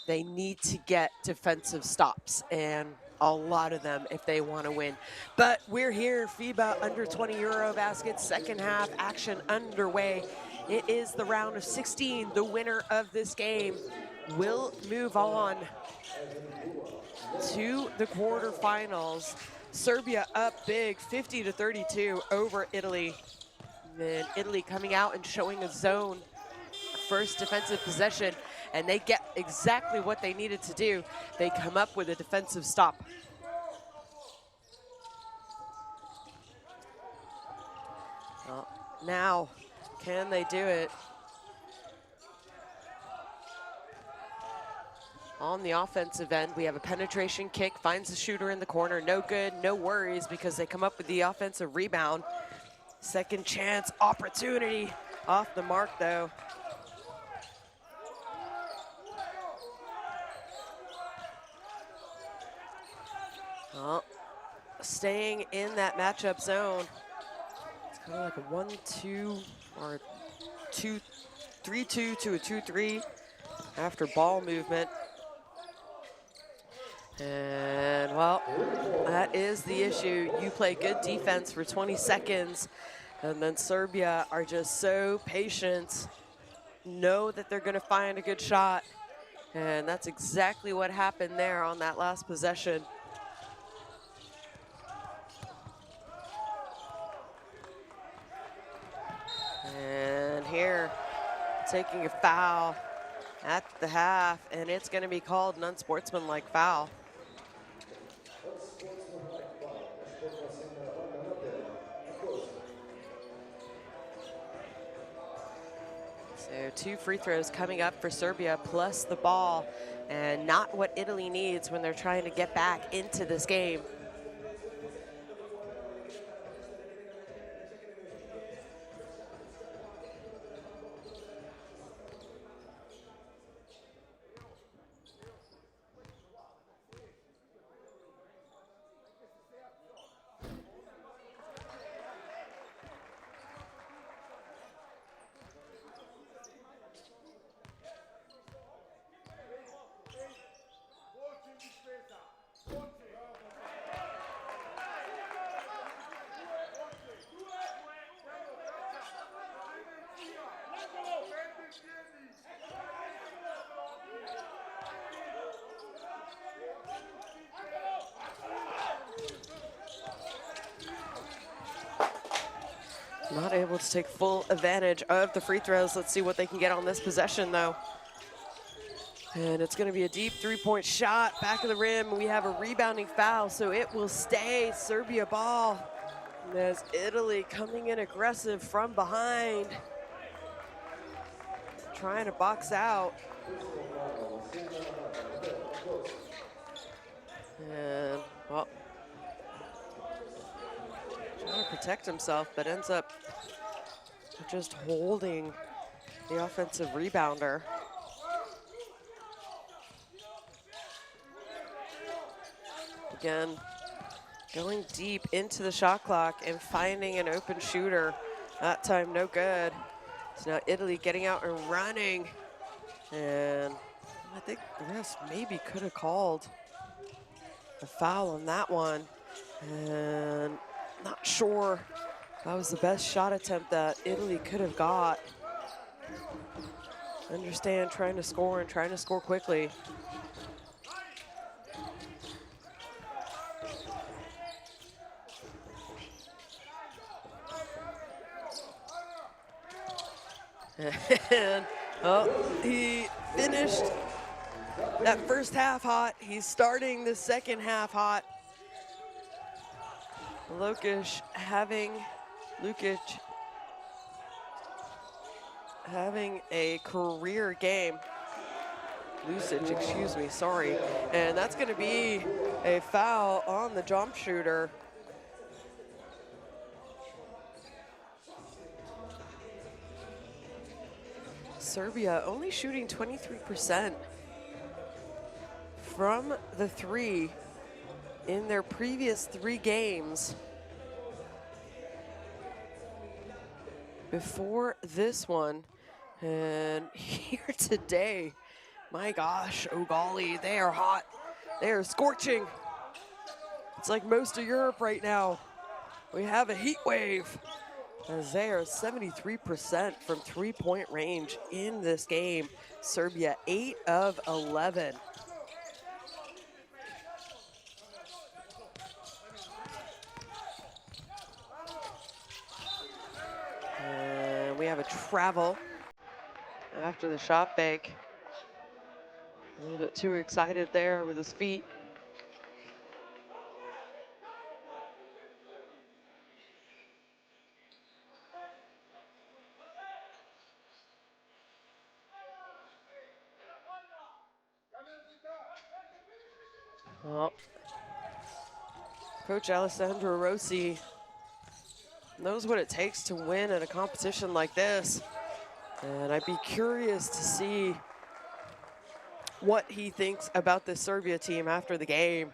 They need to get defensive stops, and a lot of them if they want to win. But we're here, FIBA Under-20 EuroBasket, second half action underway. It is the round of 16. The winner of this game will move on to the quarterfinals. Serbia up big, 50-32 over Italy. And Italy coming out and showing a zone first defensive possession, and they get exactly what they needed to do. They come up with a defensive stop. Well, now, can they do it? On the offensive end, we have a penetration kick, finds the shooter in the corner, no good, no worries, because they come up with the offensive rebound. Second chance opportunity, off the mark though. Well, staying in that matchup zone. It's kind of like a 1-2 or 2-3-2 to a 2-3 after ball movement. And, well, that is the issue. You play good defense for 20 seconds, and then Serbia are just so patient, know that they're going to find a good shot. And that's exactly what happened there on that last possession. And here, taking a foul at the half, and it's going to be called an unsportsmanlike foul. So 2 free throws coming up for Serbia, plus the ball, and not what Italy needs when they're trying to get back into this game. Not able to take full advantage of the free throws. Let's see what they can get on this possession, though. And it's going to be a deep three-point shot, back of the rim. We have a rebounding foul, so it will stay Serbia ball. And there's Italy coming in aggressive from behind, trying to box out. And, well, trying to protect himself, but ends up just holding the offensive rebounder. Again, going deep into the shot clock and finding an open shooter. That time, no good. So now Italy getting out and running. And I think the refs maybe could have called a foul on that one. And not sure that was the best shot attempt that Italy could have got. Understand trying to score and trying to score quickly. And he finished that first half hot. He's starting the second half hot. Lukic having a career game. Lucic, excuse me, sorry. And that's going to be a foul on the jump shooter. Serbia only shooting 23% from the three in their previous 3 games. Before this one, and here today, my gosh, oh golly, they are hot. They are scorching. It's like most of Europe right now. We have a heat wave as they are 73% from 3-point range in this game. Serbia 8 of 11. And we have a travel after the shot fake. A little bit too excited there with his feet. Well, Coach Alessandro Rossi knows what it takes to win at a competition like this. And I'd be curious to see what he thinks about this Serbia team after the game.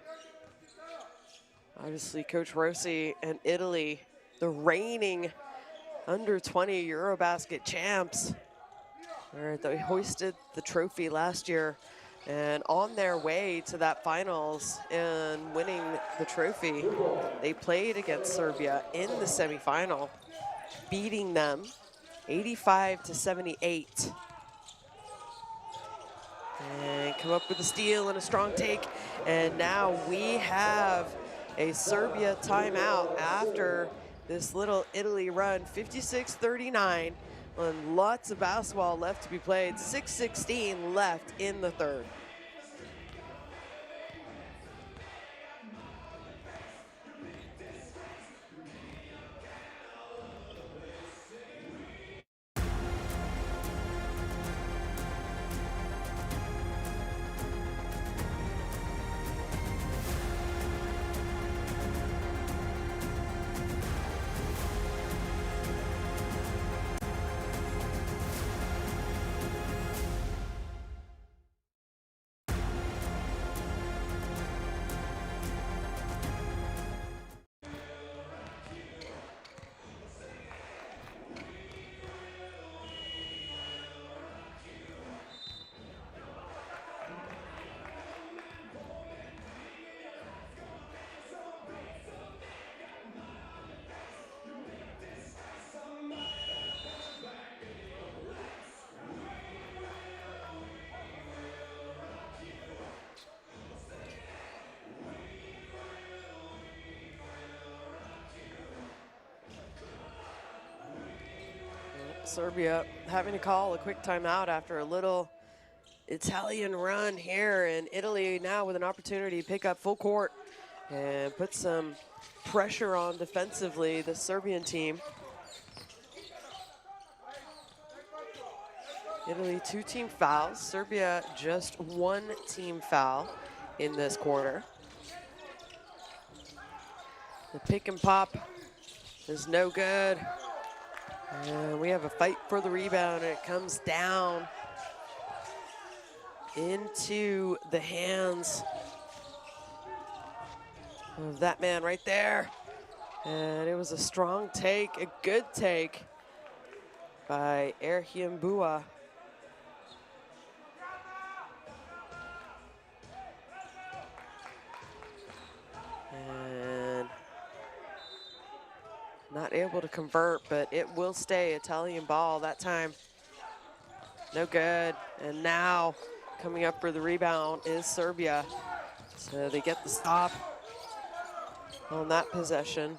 Obviously, Coach Rossi and Italy, the reigning under-20 EuroBasket champs. They hoisted the trophy last year and on their way to that finals and winning the trophy, they played against Serbia in the semifinal, beating them 85-78. And come up with a steal and a strong take. And now we have a Serbia timeout after this little Italy run, 56-39. And lots of basketball left to be played. 6:16 left in the third. Serbia having to call a quick timeout after a little Italian run here, and Italy now with an opportunity to pick up full court and put some pressure on defensively the Serbian team. Italy 2 team fouls, Serbia just 1 team foul in this quarter. The pick and pop is no good. And we have a fight for the rebound, and it comes down into the hands of that man right there. And it was a strong take, a good take by Erhim Bua. And not able to convert, but it will stay Italian ball that time. No good. And now coming up for the rebound is Serbia. So they get the stop on that possession.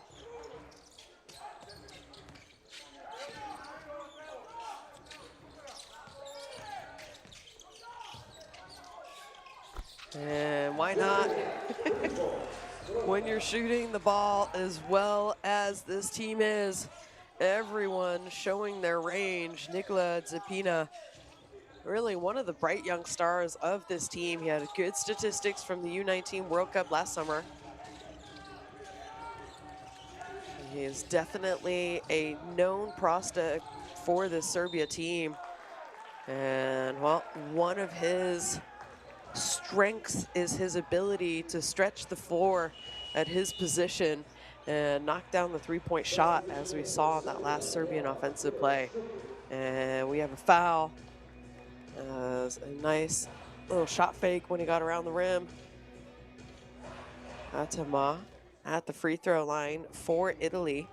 And why not? When you're shooting the ball as well as this team is, everyone showing their range. Nikola Zepina, really one of the bright young stars of this team. He had good statistics from the U19 World Cup last summer. He is definitely a known prospect for the Serbia team. And well, one of his strengths is his ability to stretch the floor at his position and knock down the three-point shot, as we saw in that last Serbian offensive play. And we have a foul. A nice little shot fake when he got around the rim. Atama at the free throw line for Italy.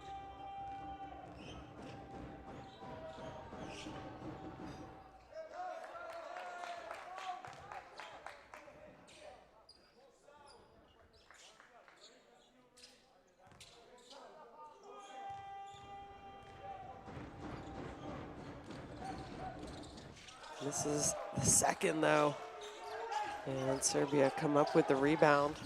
This is the second, though. And Serbia come up with the rebound.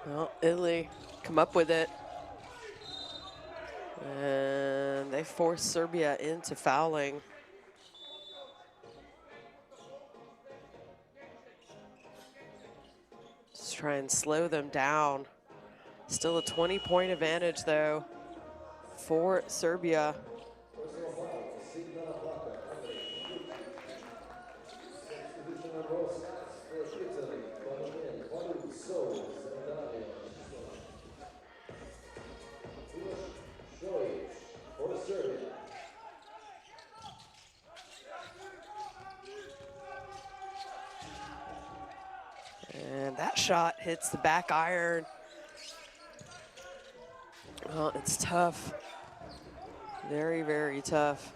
Well, Italy come up with it. And they force Serbia into fouling. Just try and slow them down. Still a 20-point advantage, though, for Serbia. And that shot hits the back iron. Well, it's tough. Very, very tough.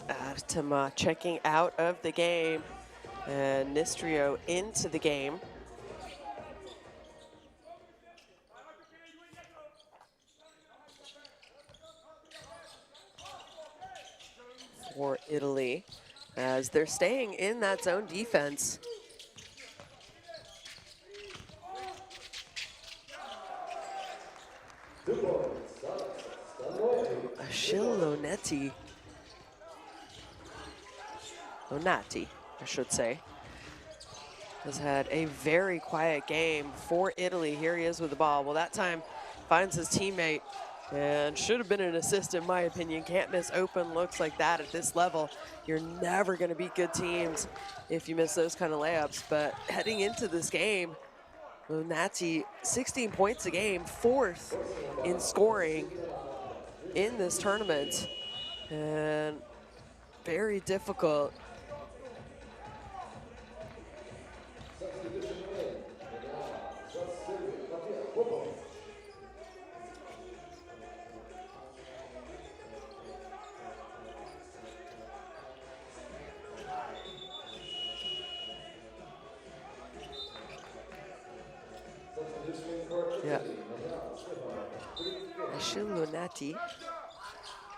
Atama checking out of the game, and Nistrio into the game. For Italy, as they're staying in that zone defense. Ashil Lonati, I should say, has had a very quiet game for Italy. Here he is with the ball. Well, that time finds his teammate, and should have been an assist in my opinion. Can't miss open looks like that at this level. You're never going to beat good teams if you miss those kind of layups. But heading into this game, Lonati, 16 points a game, 4th in scoring in this tournament, and very difficult. Yeah. Ashil Lonati,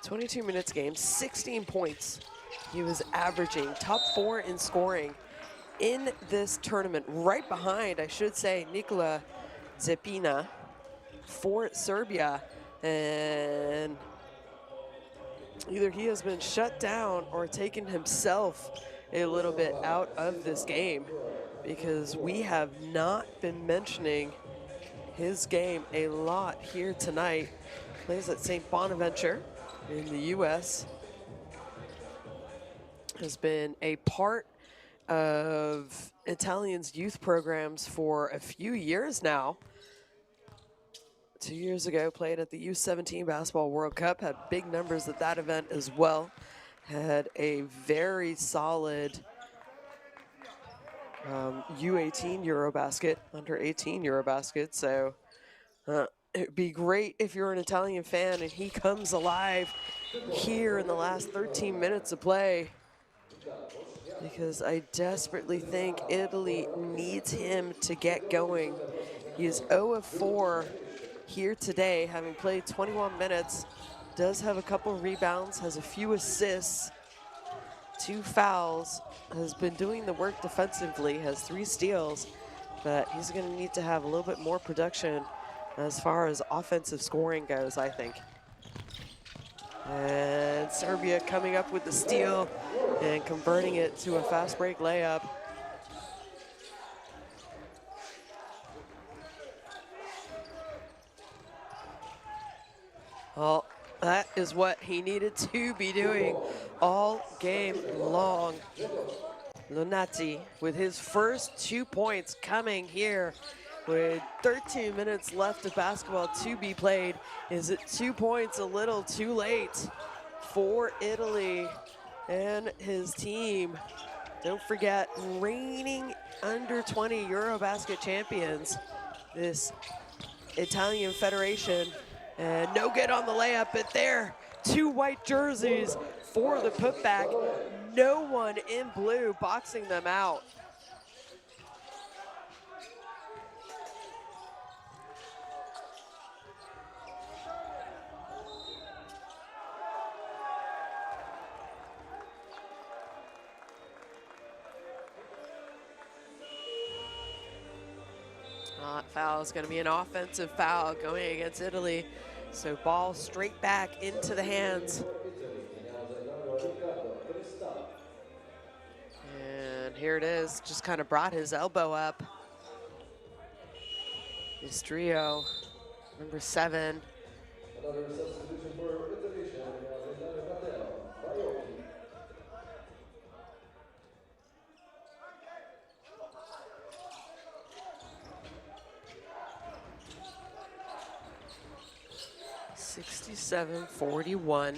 22 minutes game, 16 points. He was averaging top 4 in scoring in this tournament, right behind, I should say, Nikola Zepina for Serbia. And either he has been shut down or taken himself a little bit out of this game, because we have not been mentioning his game a lot here tonight. Plays at St. Bonaventure in the U.S. Has been a part of Italians' youth programs for a few years now. 2 years ago, played at the U17 Basketball World Cup, had big numbers at that event as well. Had a very solid U18 EuroBasket, under 18 EuroBasket. So it'd be great if you're an Italian fan and he comes alive here in the last 13 minutes of play, because I desperately think Italy needs him to get going. He is 0 of 4 here today, having played 21 minutes. Does have a couple rebounds, has a few assists, 2 fouls, has been doing the work defensively, has 3 steals, but he's going to need to have a little bit more production as far as offensive scoring goes, I think. And Serbia coming up with the steal and converting it to a fast break layup. Well, that is what he needed to be doing all game long. Lunati with his first 2 points coming here with 13 minutes left of basketball to be played. Is it 2 points a little too late for Italy and his team? Don't forget, reigning under 20 EuroBasket champions, this Italian federation. And no good on the layup, but there, 2 white jerseys for the putback. No one in blue boxing them out. Foul is going to be an offensive foul going against Italy. So ball straight back into the hands. And here it is, just kind of brought his elbow up. Istrio, number 7. Another substitution for Italy, Baiocchi. 67-41.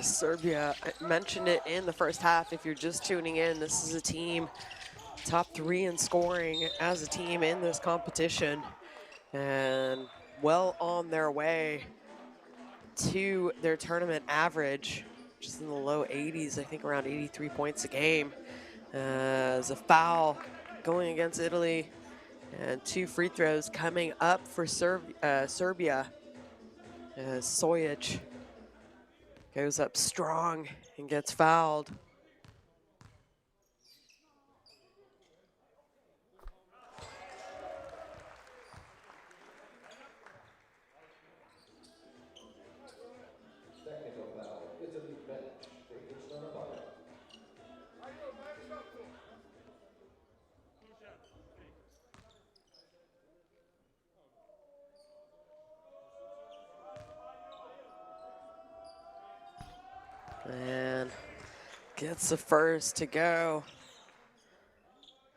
Serbia, I mentioned it in the first half. If you're just tuning in, this is a team top 3 in scoring as a team in this competition, and well on their way to their tournament average, just in the low 80s, I think around 83 points a game. As a foul going against Italy, and 2 free throws coming up for Serbia. Sojic goes up strong and gets fouled. Technical foul, Italy bench, taking Stanabaya. And gets the first to go.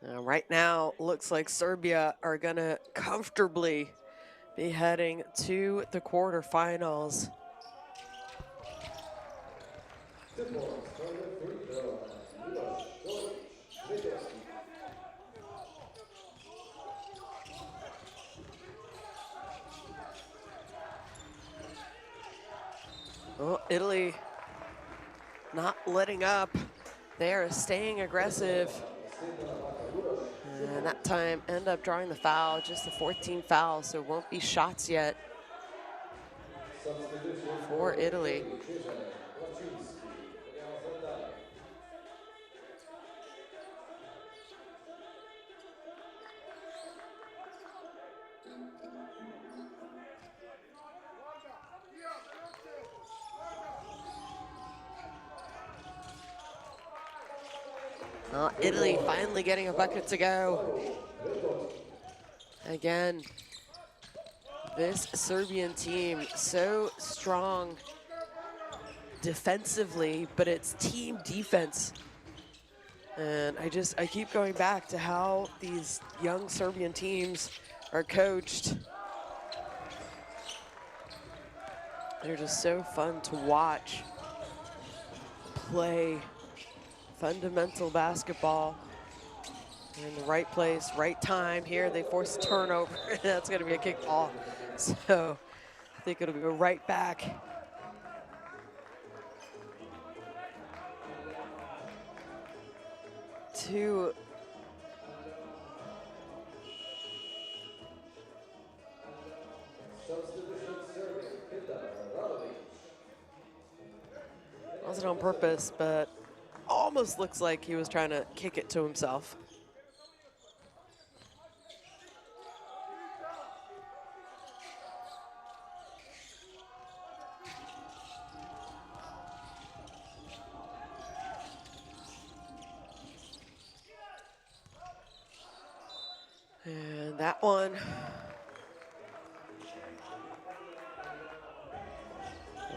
Right now, looks like Serbia are gonna comfortably be heading to the quarterfinals. Well, Italy not letting up. They are staying aggressive. And that time end up drawing the foul, just the 14th foul, so it won't be shots yet for Italy. Italy finally getting a bucket to go. Again, this Serbian team so strong defensively, but it's team defense. And I keep going back to how these young Serbian teams are coached. They're just so fun to watch play fundamental basketball. They're in the right place, right time. Here they force a turnover. That's going to be a kickball. So I think it'll go right back. To wasn't on purpose, but almost looks like he was trying to kick it to himself. And that one,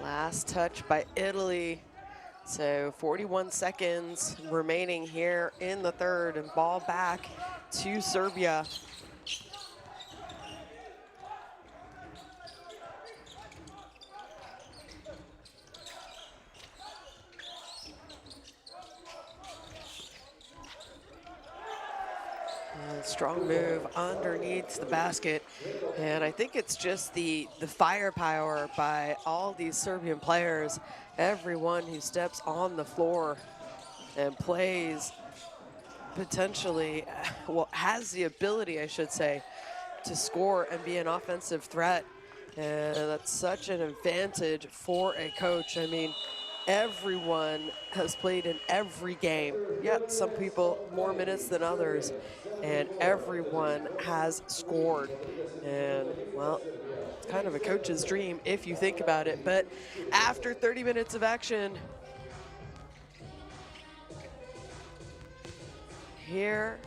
last touch by Italy. So 41 seconds remaining here in the third, and ball back to Serbia. And strong move underneath the basket. And I think it's just the firepower by all these Serbian players. Everyone who steps on the floor and plays potentially, well, has the ability, I should say, to score and be an offensive threat. And that's such an advantage for a coach. I mean, everyone has played in every game, yet some people more minutes than others, and everyone has scored. And, well, it's kind of a coach's dream if you think about it. But after 30 minutes of action, here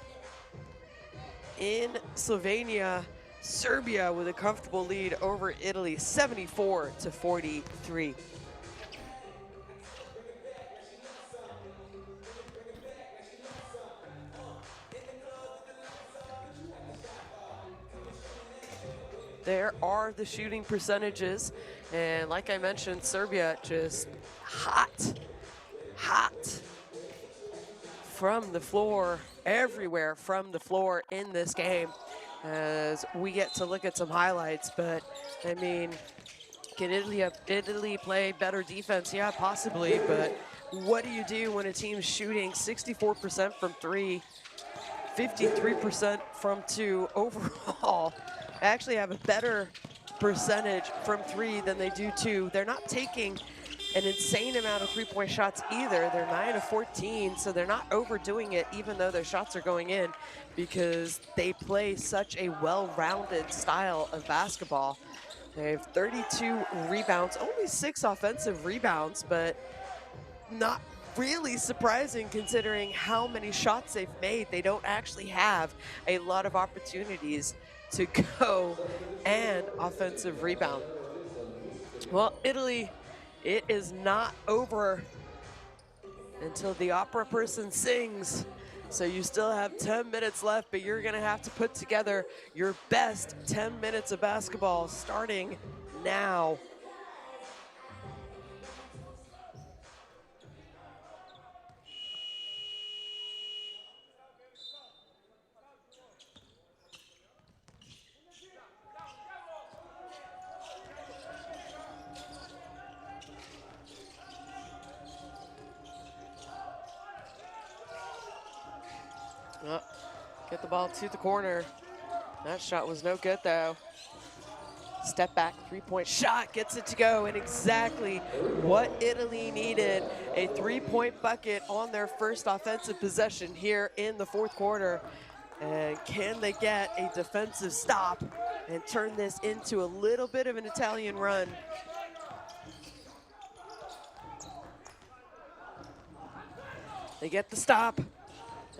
in Slovenia, Serbia with a comfortable lead over Italy, 74-43. There are the shooting percentages, and like I mentioned, Serbia just hot from the floor, everywhere from the floor in this game, as we get to look at some highlights. But I mean, can Italy play better defense? Yeah, possibly, but what do you do when a team's shooting 64% from three, 53% from two overall? They actually have a better percentage from three than they do two. They're not taking an insane amount of three-point shots either. They're 9 of 14, so they're not overdoing it even though their shots are going in, because they play such a well-rounded style of basketball. They have 32 rebounds, only 6 offensive rebounds, but not really surprising considering how many shots they've made. They don't actually have a lot of opportunities to go and offensive rebound. Well, Italy, it is not over until the opera person sings. So you still have 10 minutes left, but you're gonna have to put together your best 10 minutes of basketball starting now. Oh, get the ball to the corner. That shot was no good though. Step back, three-point shot, gets it to go, and exactly what Italy needed, a three-point bucket on their first offensive possession here in the fourth quarter. And can they get a defensive stop and turn this into a little bit of an Italian run? They get the stop.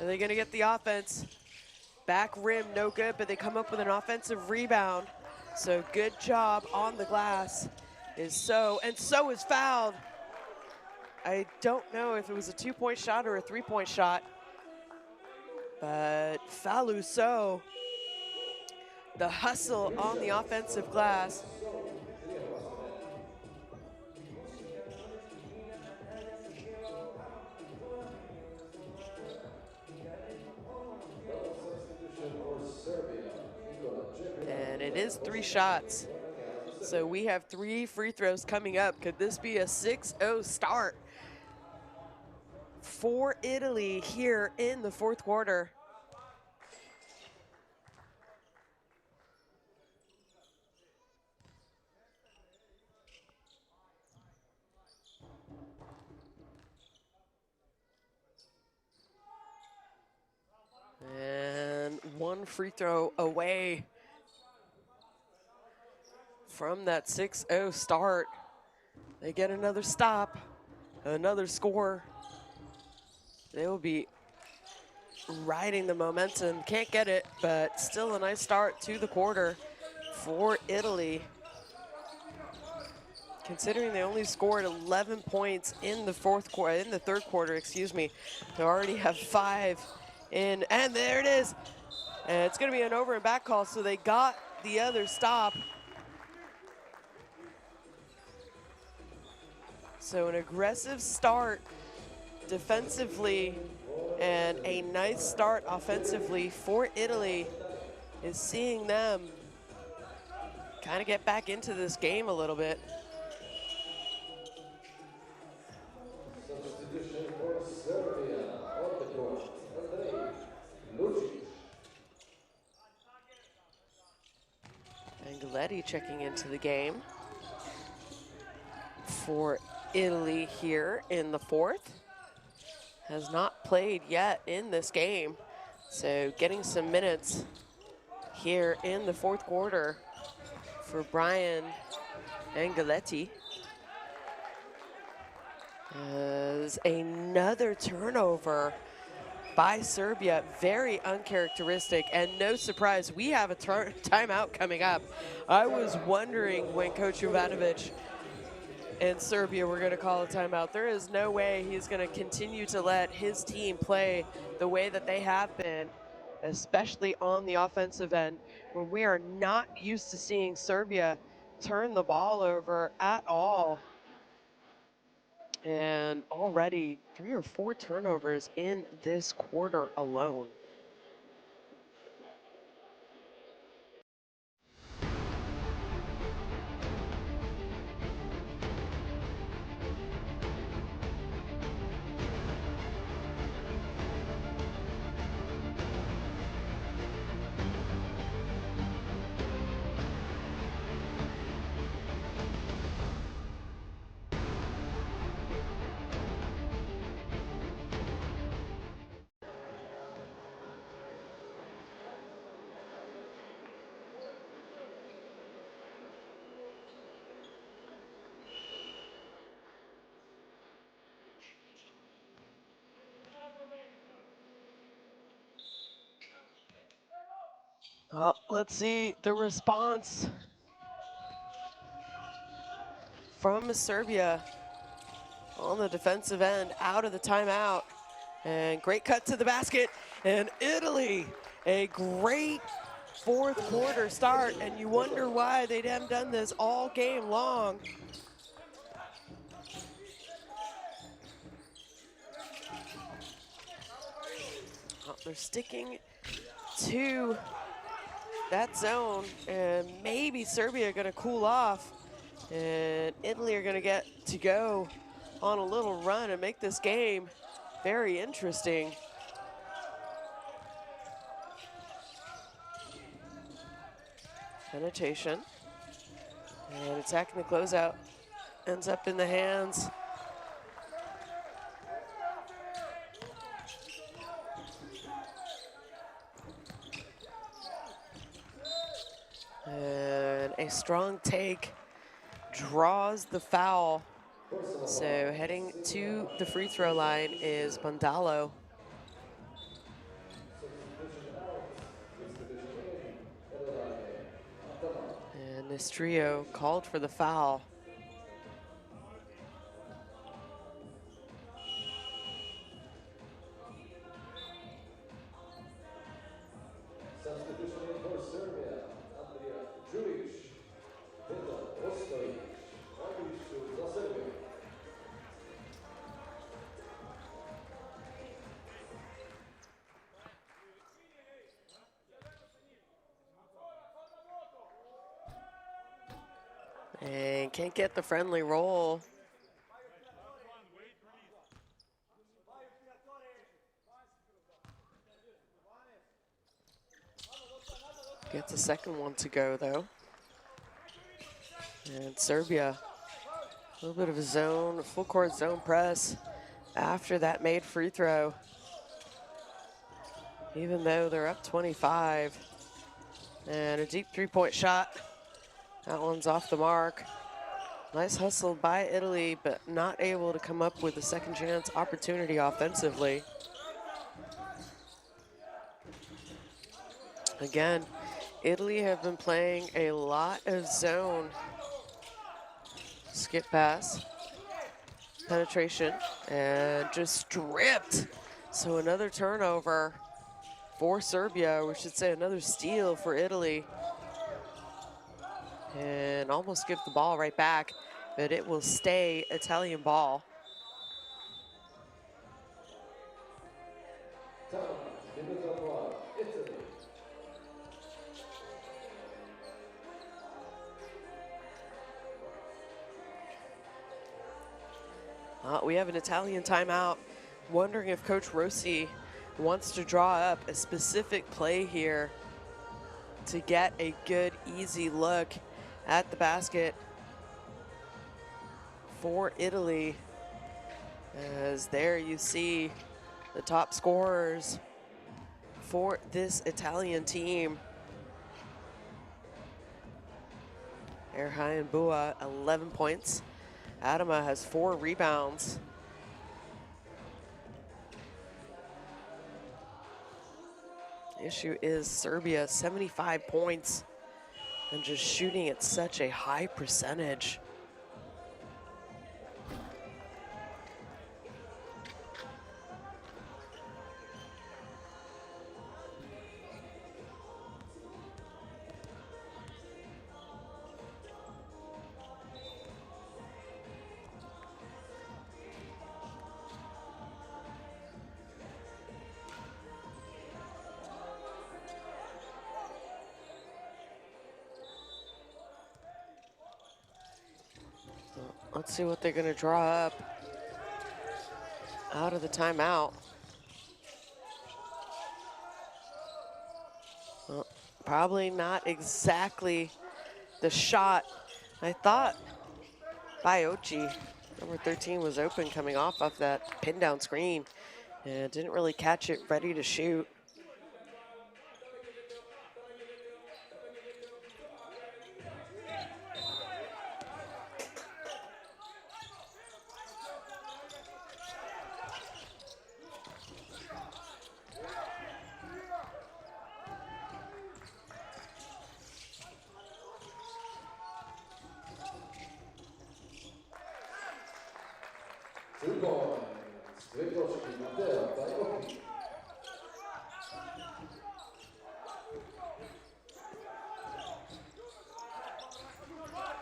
Are they gonna get the offense? Back rim, no good, but they come up with an offensive rebound. So good job on the glass is So, and So is fouled. I don't know if it was a two-point shot or a three-point shot, but Falu So the hustle on the offensive glass. And it is 3 shots. So we have 3 free throws coming up. Could this be a 6-0 start for Italy here in the 4th quarter? And 1 free throw away from that 6-0 start. They get another stop, another score. They will be riding the momentum. Can't get it, but still a nice start to the quarter for Italy. Considering they only scored 11 points in the 3rd quarter, excuse me. They already have 5 in, and there it is. And it's gonna be an over and back call, so they got the other stop. So an aggressive start defensively and a nice start offensively for Italy is seeing them kind of get back into this game a little bit. Substitution for Serbia on the court. Angeletti checking into the game for Italy here in the 4th. Has not played yet in this game, so getting some minutes here in the 4th quarter for Brian Angeletti. As another turnover by Serbia, very uncharacteristic, and no surprise, we have a timeout coming up. I was wondering when Coach Jovanovic and Serbia were going to call a timeout. There is no way he's going to continue to let his team play the way that they have been, especially on the offensive end, when we are not used to seeing Serbia turn the ball over at all. And already 3 or 4 turnovers in this quarter alone. Well, let's see the response from Serbia on the defensive end, out of the timeout. And great cut to the basket. And Italy, a great 4th quarter start. And you wonder why they haven't done this all game long. Well, they're sticking to that zone, and maybe Serbia are going to cool off, and Italy are going to get to go on a little run and make this game very interesting. Penetration, and attacking the closeout ends up in the hands and a strong take draws the foul. So heading to the free throw line is Bandalo. And this trio called for the foul. Substitution for Serbia. šut za Serbiju. And can't get the friendly roll. Gets a second one to go, though. And Serbia, a little bit of a zone, a full court zone press after that made free throw. Even though they're up 25. And a deep three-point shot. That one's off the mark. Nice hustle by Italy, but not able to come up with a second chance opportunity offensively. Again, Italy have been playing a lot of zone. Skip pass, penetration, and just stripped. So another turnover for Serbia, or we should say another steal for Italy. And almost give the ball right back, but it will stay Italian ball. We have an Italian timeout. Wondering if Coach Rossi wants to draw up a specific play here to get a good, easy look at the basket for Italy. As there you see the top scorers for this Italian team. Erhai Bua, 11 points. Adama has 4 rebounds. The issue is Serbia, 75 points, and just shooting at such a high percentage. Let's see what they're gonna draw up out of the timeout. Well, probably not exactly the shot I thought. Baiocchi, number 13, was open coming off of that pin down screen and didn't really catch it ready to shoot.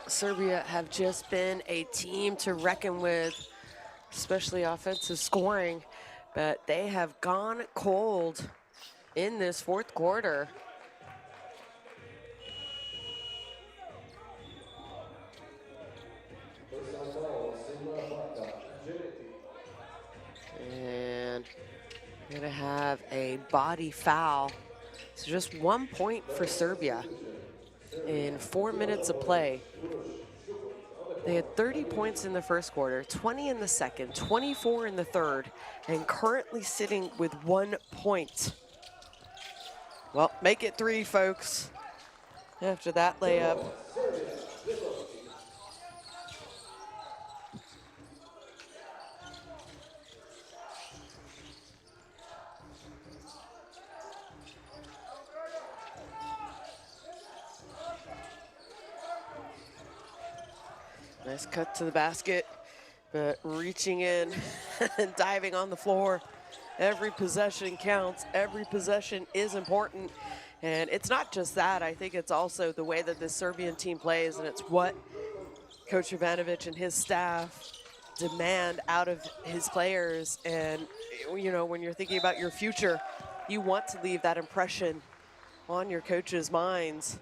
Serbia have just been a team to reckon with, especially offensive scoring, but they have gone cold in this fourth quarter. And we're gonna have a body foul. So just 1 point for Serbia in 4 minutes of play. They had 30 points in the first quarter, 20 in the second, 24 in the third, and currently sitting with 1 point. Well, make it 3, folks, after that layup. Nice cut to the basket, but reaching in and diving on the floor. Every possession counts. Every possession is important. And it's not just that. I think it's also the way that this Serbian team plays, and it's what Coach Ivanovic and his staff demand out of his players. And, you know, when you're thinking about your future, you want to leave that impression on your coaches' minds.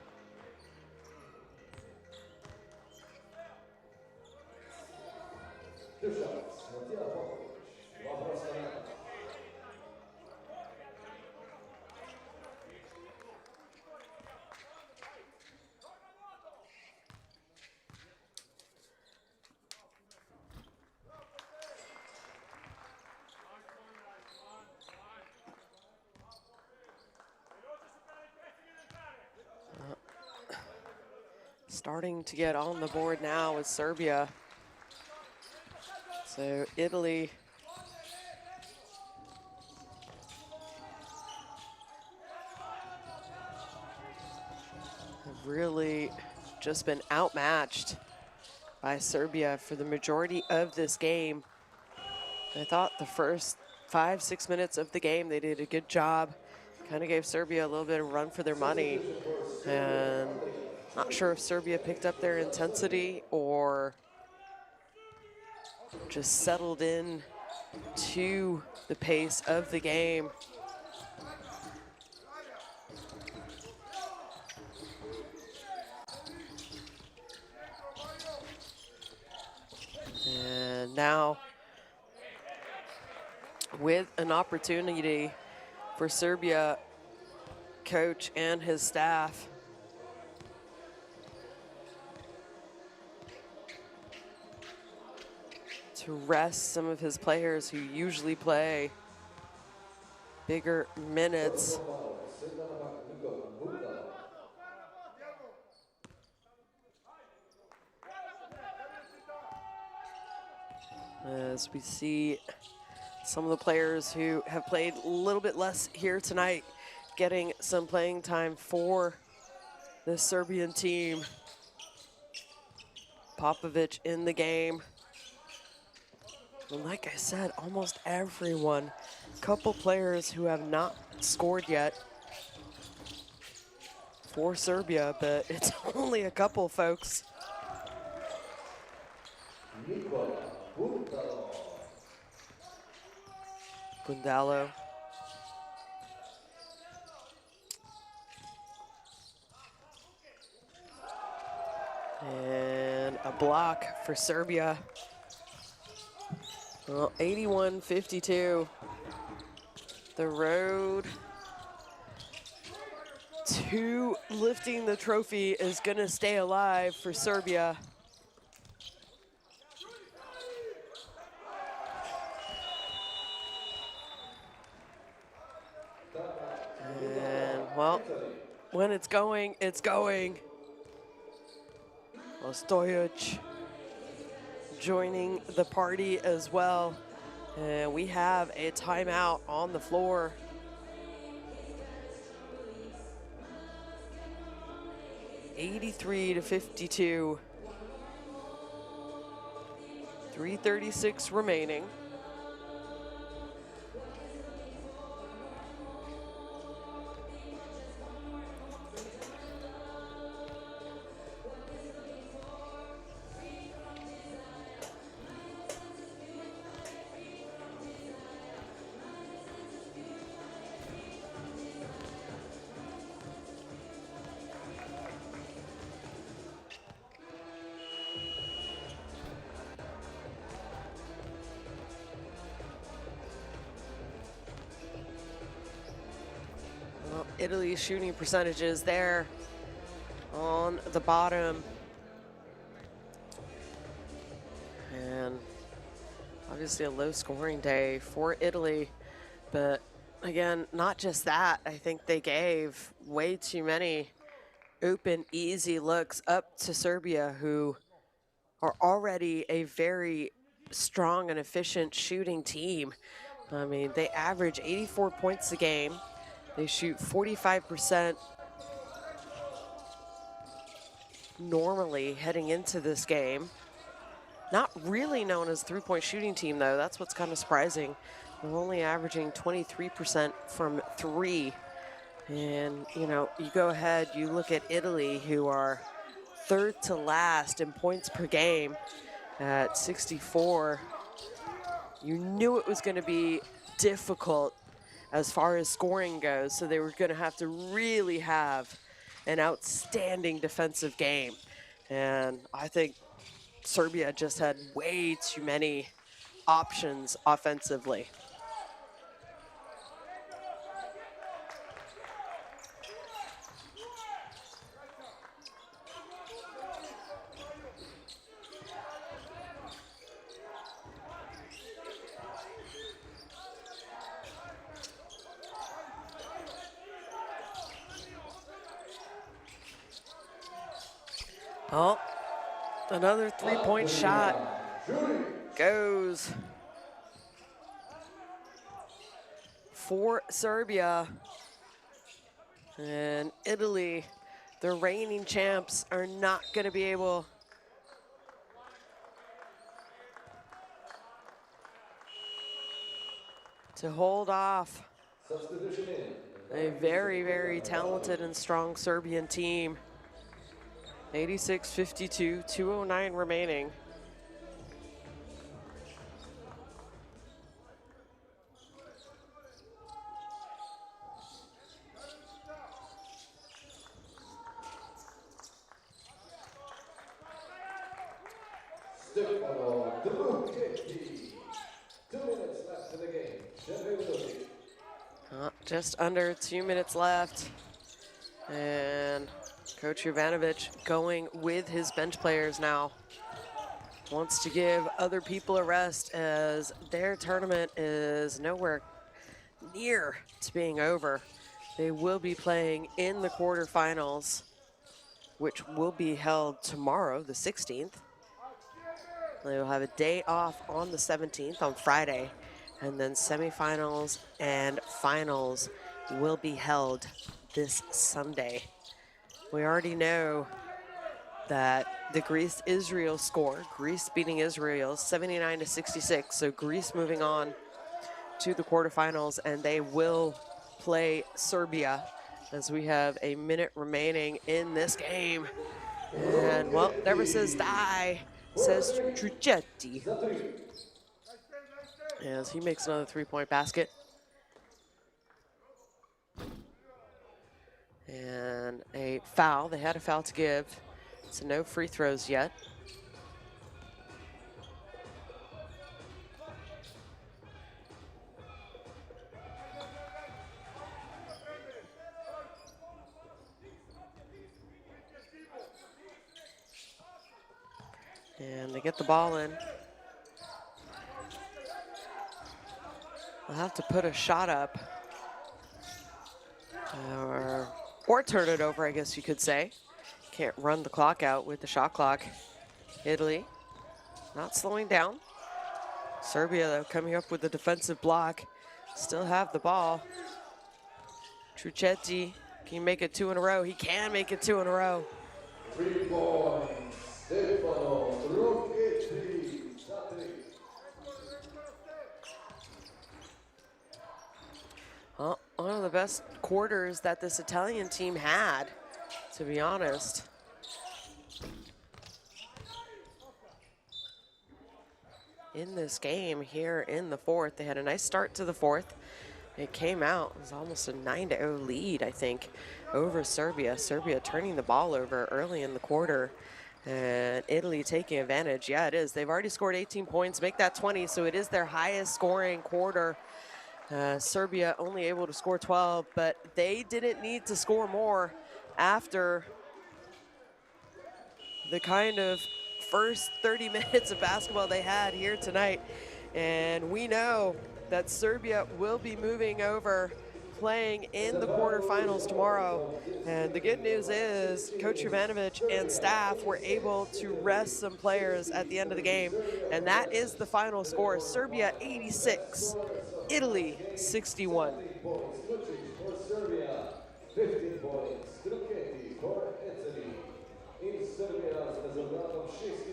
Starting to get on the board now with Serbia. So Italy have really just been outmatched by Serbia for the majority of this game. I thought the first 5-6 minutes of the game they did a good job. Kind of gave Serbia a little bit of run for their money. And not sure if Serbia picked up their intensity or just settled in to the pace of the game. And now, with an opportunity for Serbia coach and his staff to rest some of his players who usually play bigger minutes. As we see some of the players who have played a little bit less here tonight getting some playing time for the Serbian team. Popovic in the game. And like I said, almost everyone. Couple players who have not scored yet for Serbia, but it's only a couple, folks. Gundalo. And a block for Serbia. Well, 81-52. The road to lifting the trophy is going to stay alive for Serbia. And, well, when it's going, it's going. Stojic joining the party as well. And we have a timeout on the floor. (83-52). 3:36 remaining. Italy's shooting percentages there on the bottom. And obviously a low scoring day for Italy. But again, not just that, I think they gave way too many open, easy looks up to Serbia, who are already a very strong and efficient shooting team. I mean, they average 84 points a game. They shoot 45% normally heading into this game. Not really known as a three-point shooting team, though. That's what's kind of surprising. They're only averaging 23% from three. And, you know, you go ahead, you look at Italy, who are third to last in points per game at 64. You knew it was going to be difficult as far as scoring goes, so they were going to have to really have an outstanding defensive game. And I think Serbia just had way too many options offensively. Oh, another three-point shot goes for Serbia. And Italy, the reigning champs, are not going to be able to hold off a very, very talented and strong Serbian team. 86-52, 2:09 remaining. Just under 2 minutes left. And Coach Jovanovic going with his bench players now. Wants to give other people a rest as their tournament is nowhere near to being over. They will be playing in the quarterfinals, which will be held tomorrow, the 16th. They will have a day off on the 17th, on Friday, and then semifinals and finals will be held this Sunday. We already know that the Greece-Israel score, Greece beating Israel 79-66, so Greece moving on to the quarterfinals, and they will play Serbia as we have a minute remaining in this game. And, well, never says die, says Trucetti, as he makes another three-point basket. And a foul. They had a foul to give. So no free throws yet. And they get the ball in. They'll have to put a shot up. Or turn it over, I guess you could say. Can't run the clock out with the shot clock. Italy not slowing down. Serbia, though, coming up with the defensive block. Still have the ball. Trucetti, can he make it two in a row? He can make it two in a row. 3 points, Stefano Trucetti. Well, one of the best quarters that this Italian team had, to be honest. In this game here in the fourth, they had a nice start to the fourth. It came out, it was almost a 9-0 lead, I think, over Serbia. Serbia turning the ball over early in the quarter, and Italy taking advantage. Yeah, it is. They've already scored 18 points, make that 20, so it is their highest scoring quarter. Serbia only able to score 12, but they didn't need to score more after the kind of first 30 minutes of basketball they had here tonight. And we know that Serbia will be moving over, playing in the quarterfinals tomorrow. And the good news is Coach Jovanovic and staff were able to rest some players at the end of the game. And that is the final score. Serbia 86, Italy 61. 15 points, Trucetti for Italy.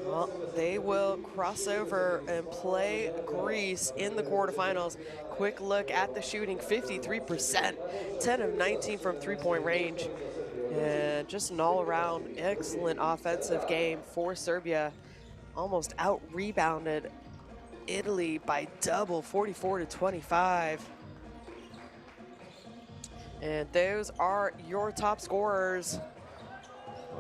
Well, they will cross over and play Greece in the quarterfinals. Quick look at the shooting, 53%, 10 of 19 from three-point range. And just an all-around excellent offensive game for Serbia. Almost out-rebounded Italy by double, 44-25. And those are your top scorers.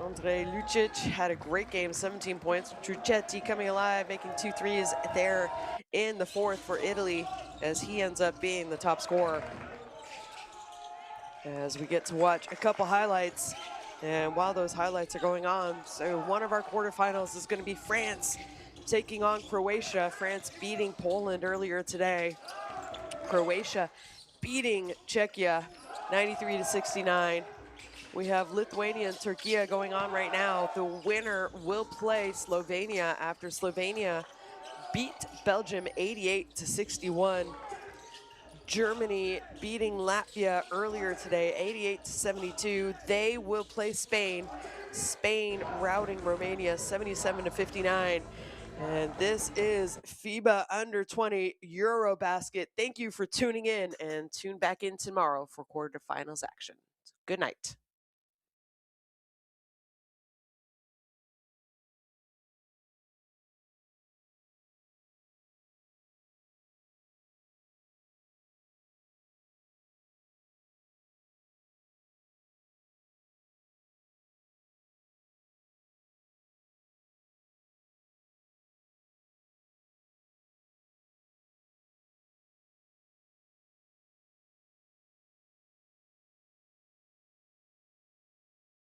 Andre Lucic had a great game, 17 points. Trucetti coming alive, making 2 threes there in the fourth for Italy as he ends up being the top scorer. As we get to watch a couple highlights, and while those highlights are going on, so one of our quarterfinals is going to be France taking on Croatia. France beating Poland earlier today. Croatia beating Czechia 93-69. We have Lithuania and Turkey going on right now. The winner will play Slovenia after Slovenia beat Belgium 88-61. Germany beating Latvia earlier today, 88-72. They will play Spain. Spain routing Romania 77-59. And this is FIBA Under-20 EuroBasket. Thank you for tuning in, and tune back in tomorrow for quarterfinals action. Good night.